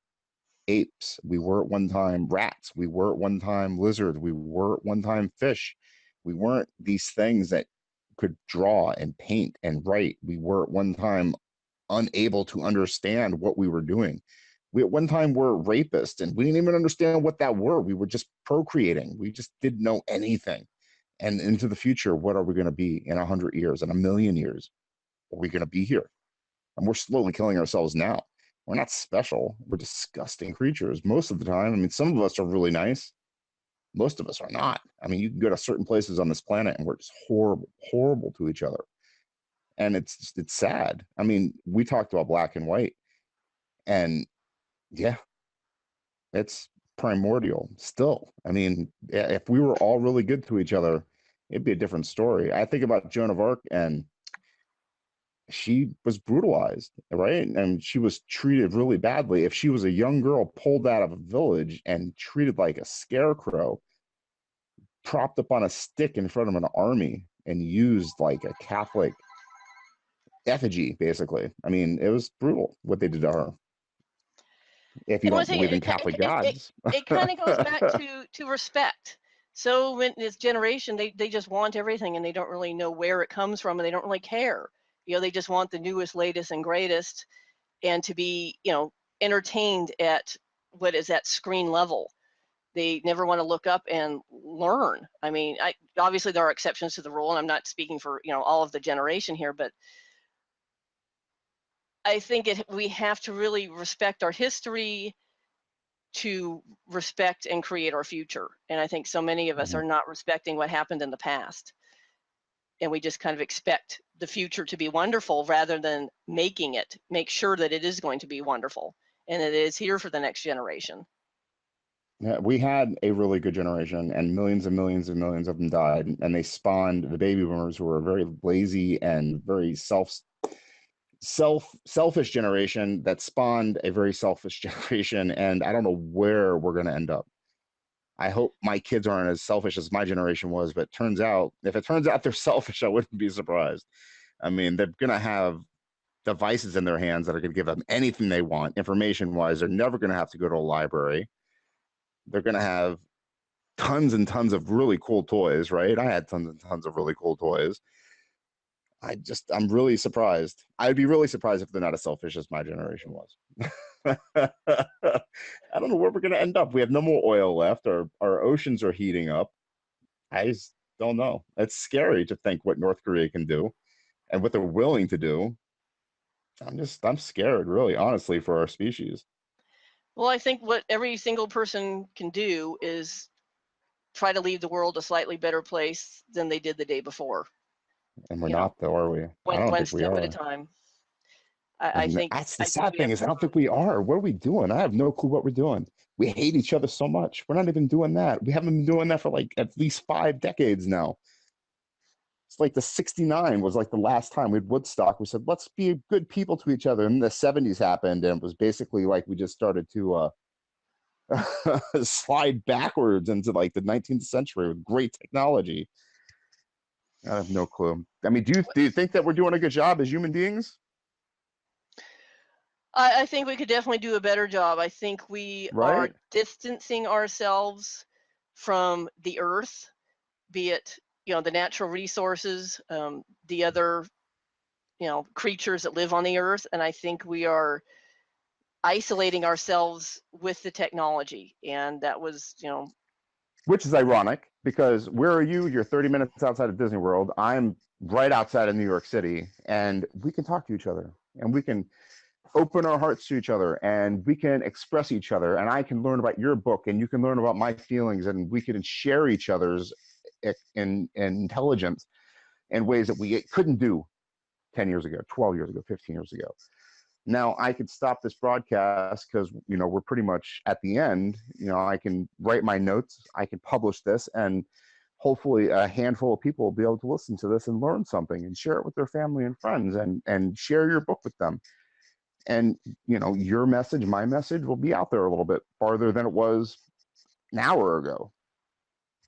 apes. We were at one time rats. We were at one time lizards. We were at one time fish. We weren't these things that could draw and paint and write. We were at one time unable to understand what we were doing. We at one time were rapists, and we didn't even understand what that were. We were just procreating. We just didn't know anything. And into the future, what are we going to be in 100 years, in a million years? Are we going to be here? And we're slowly killing ourselves now. We're not special. We're disgusting creatures most of the time. I mean, some of us are really nice. Most of us are not. I mean, you can go to certain places on this planet and we're just horrible, horrible to each other. And it's sad. I mean, we talked about black and white, and yeah, it's primordial still. I mean, if we were all really good to each other, it'd be a different story. I think about Joan of Arc, and she was brutalized, right? And she was treated really badly. If she was a young girl pulled out of a village and treated like a scarecrow, propped up on a stick in front of an army and used like a Catholic effigy, basically. I mean, it was brutal what they did to her. If you And one don't thing, believe in Catholic gods. it kind of goes back to respect. So when this generation, they just want everything, and they don't really know where it comes from, and they don't really care. You know, they just want the newest, latest, and greatest, and to be, you know, entertained at what is at screen level. They never want to look up and learn. I mean, obviously there are exceptions to the rule, and I'm not speaking for, you know, all of the generation here, but I think we have to really respect our history to respect and create our future. And I think so many of us are not respecting what happened in the past. And we just kind of expect the future to be wonderful rather than make sure that it is going to be wonderful and it is here for the next generation. Yeah, we had a really good generation, and millions and millions and millions of them died, and they spawned the baby boomers, who were very lazy and very selfish generation that spawned a very selfish generation. And I don't know where we're going to end up. I hope my kids aren't as selfish as my generation was, but if it turns out they're selfish, I wouldn't be surprised. I mean, they're going to have devices in their hands that are going to give them anything they want information wise. They're never going to have to go to a library. They're going to have tons and tons of really cool toys, right? I had tons and tons of really cool toys. I'm really surprised. I'd be really surprised if they're not as selfish as my generation was. I don't know where we're going to end up. We have no more oil left. Our oceans are heating up. I just don't know. It's scary to think what North Korea can do and what they're willing to do. I'm scared, really, honestly, for our species. Well, I think what every single person can do is try to leave the world a slightly better place than they did the day before. And we're You know, not, though, are we? I don't one think we step at a are. time. And that's the sad thing is, I don't think we are. What are we doing? I have no clue what we're doing. We hate each other so much. We're not even doing that. We haven't been doing that for like at least 5 decades now. It's like the 69 was like the last time we had Woodstock. We said, let's be good people to each other. And the 70s happened, and it was basically like we just started to slide backwards into like the 19th century with great technology. I have no clue. I mean, do you think that we're doing a good job as human beings? I think we could definitely do a better job. I think we are Right? distancing ourselves from the earth, be it, the natural resources, the other, creatures that live on the earth. And I think we are isolating ourselves with the technology. And that was, Which is ironic because where are you? You're 30 minutes outside of Disney World. I'm right outside of New York City, and we can talk to each other, and we can open our hearts to each other, and we can express each other, and I can learn about your book, and you can learn about my feelings, and we can share each other's in intelligence in ways that we couldn't do 10 years ago, 12 years ago, 15 years ago. Now I could stop this broadcast because we're pretty much at the end. I can write my notes, I can publish this, and hopefully a handful of people will be able to listen to this and learn something and share it with their family and friends, and share your book with them. And your message, my message, will be out there a little bit farther than it was an hour ago.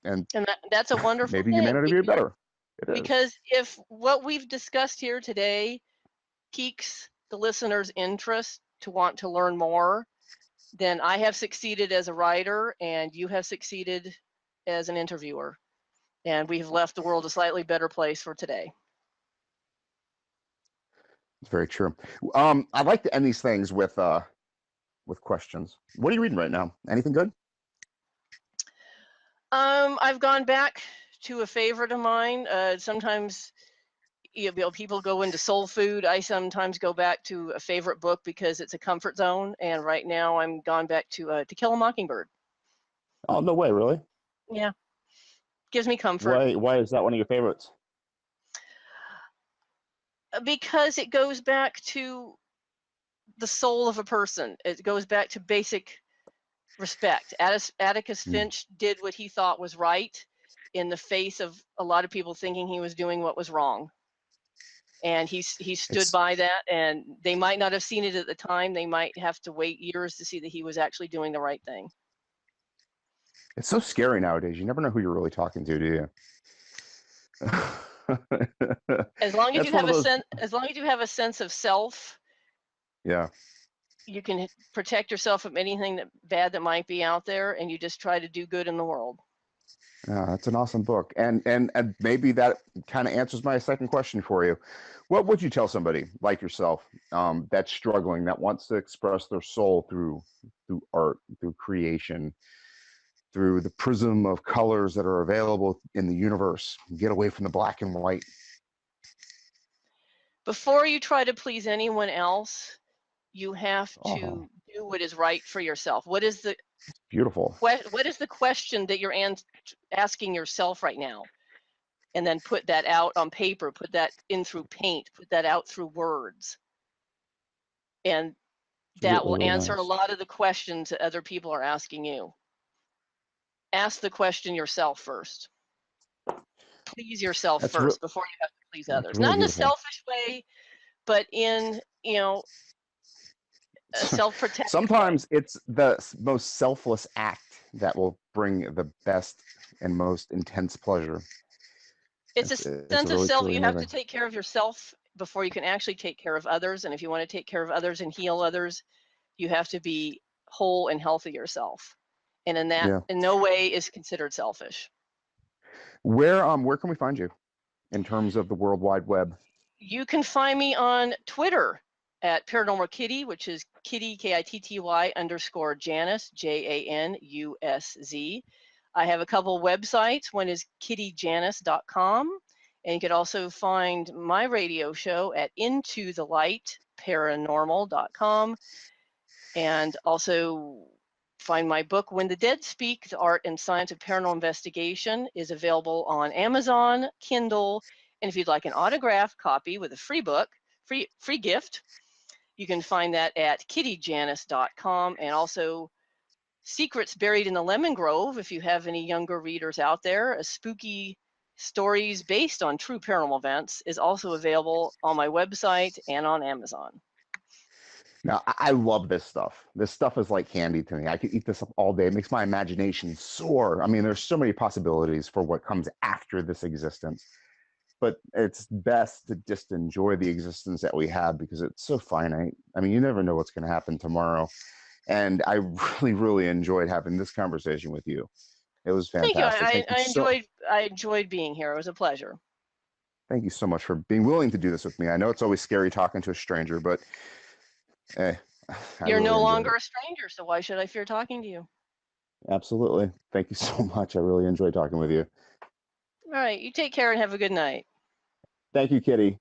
And that's a wonderful maybe thing, humanity will be better. It is. because if what we've discussed here today piques the listener's interest to want to learn more, then I have succeeded as a writer, and you have succeeded as an interviewer, and we've left the world a slightly better place for today. It's very true. I'd like to end these things with questions. What are you reading right now? Anything good? I've gone back to a favorite of mine. Sometimes people go into soul food. I sometimes go back to a favorite book because it's a comfort zone. And right now I'm gone back to Kill a Mockingbird. Oh, no way, really? Yeah, gives me comfort. Why is that one of your favorites? Because it goes back to the soul of a person. It goes back to basic respect. Atticus Finch did what he thought was right in the face of a lot of people thinking he was doing what was wrong. And he stood by that, and they might not have seen it at the time. They might have to wait years to see that he was actually doing the right thing. It's so scary nowadays. You never know who you're really talking to, do you? As long as you have a sense of self, yeah, you can protect yourself from anything bad that might be out there, and you just try to do good in the world. yeah, that's an awesome book, and maybe that kind of answers my second question for you. What would you tell somebody like yourself that's struggling, that wants to express their soul through art, through creation, through the prism of colors that are available in the universe? Get away from the black and white. Before you try to please anyone else, you have to do what is right for yourself. What is the beautiful? What is the question that you're asking yourself right now? And then put that out on paper, put that in through paint, put that out through words. And that will answer a lot of the questions that other people are asking you. Ask the question yourself first. Please yourself first before you have to please others. Not in a selfish way, but in, a self-protective Sometimes it's the most selfless act that will bring the best and most intense pleasure. It's a sense of self. You have to take care of yourself before you can actually take care of others. And if you want to take care of others and heal others, you have to be whole and healthy yourself. And in that, in no way is considered selfish. Where can we find you in terms of the World Wide Web? You can find me on Twitter at Paranormal Kitty, which is Kitty, KITTY _Janusz, JANUSZ. I have a couple websites. One is kittyjanusz.com. And you can also find my radio show at Into the Light Paranormal.com. And also find my book, When the Dead Speak, The Art and Science of Paranormal Investigation, is available on Amazon, Kindle. And if you'd like an autographed copy with a free book, free gift, you can find that at kittyjanusz.com. And also Secrets Buried in the Lemon Grove, if you have any younger readers out there, a spooky stories based on true paranormal events, is also available on my website and on Amazon. Now, I love this stuff. This stuff is like candy to me. I could eat this up all day. It makes my imagination soar. I mean, there's so many possibilities for what comes after this existence. But it's best to just enjoy the existence that we have because it's so finite. I mean, you never know what's going to happen tomorrow. And I really, really enjoyed having this conversation with you. It was Thank you. fantastic. I enjoyed being here. It was a pleasure. Thank you so much for being willing to do this with me. I know it's always scary talking to a stranger, but I You're really no enjoyed longer it. a stranger, so why should I fear talking to you? Absolutely. Thank you so much. I really enjoyed talking with you. All right. You take care and have a good night. Thank you, Kitty.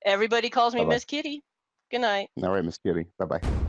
Everybody calls me Bye-bye. Miss Kitty. Good night. All right, Miss Kitty. Bye-bye.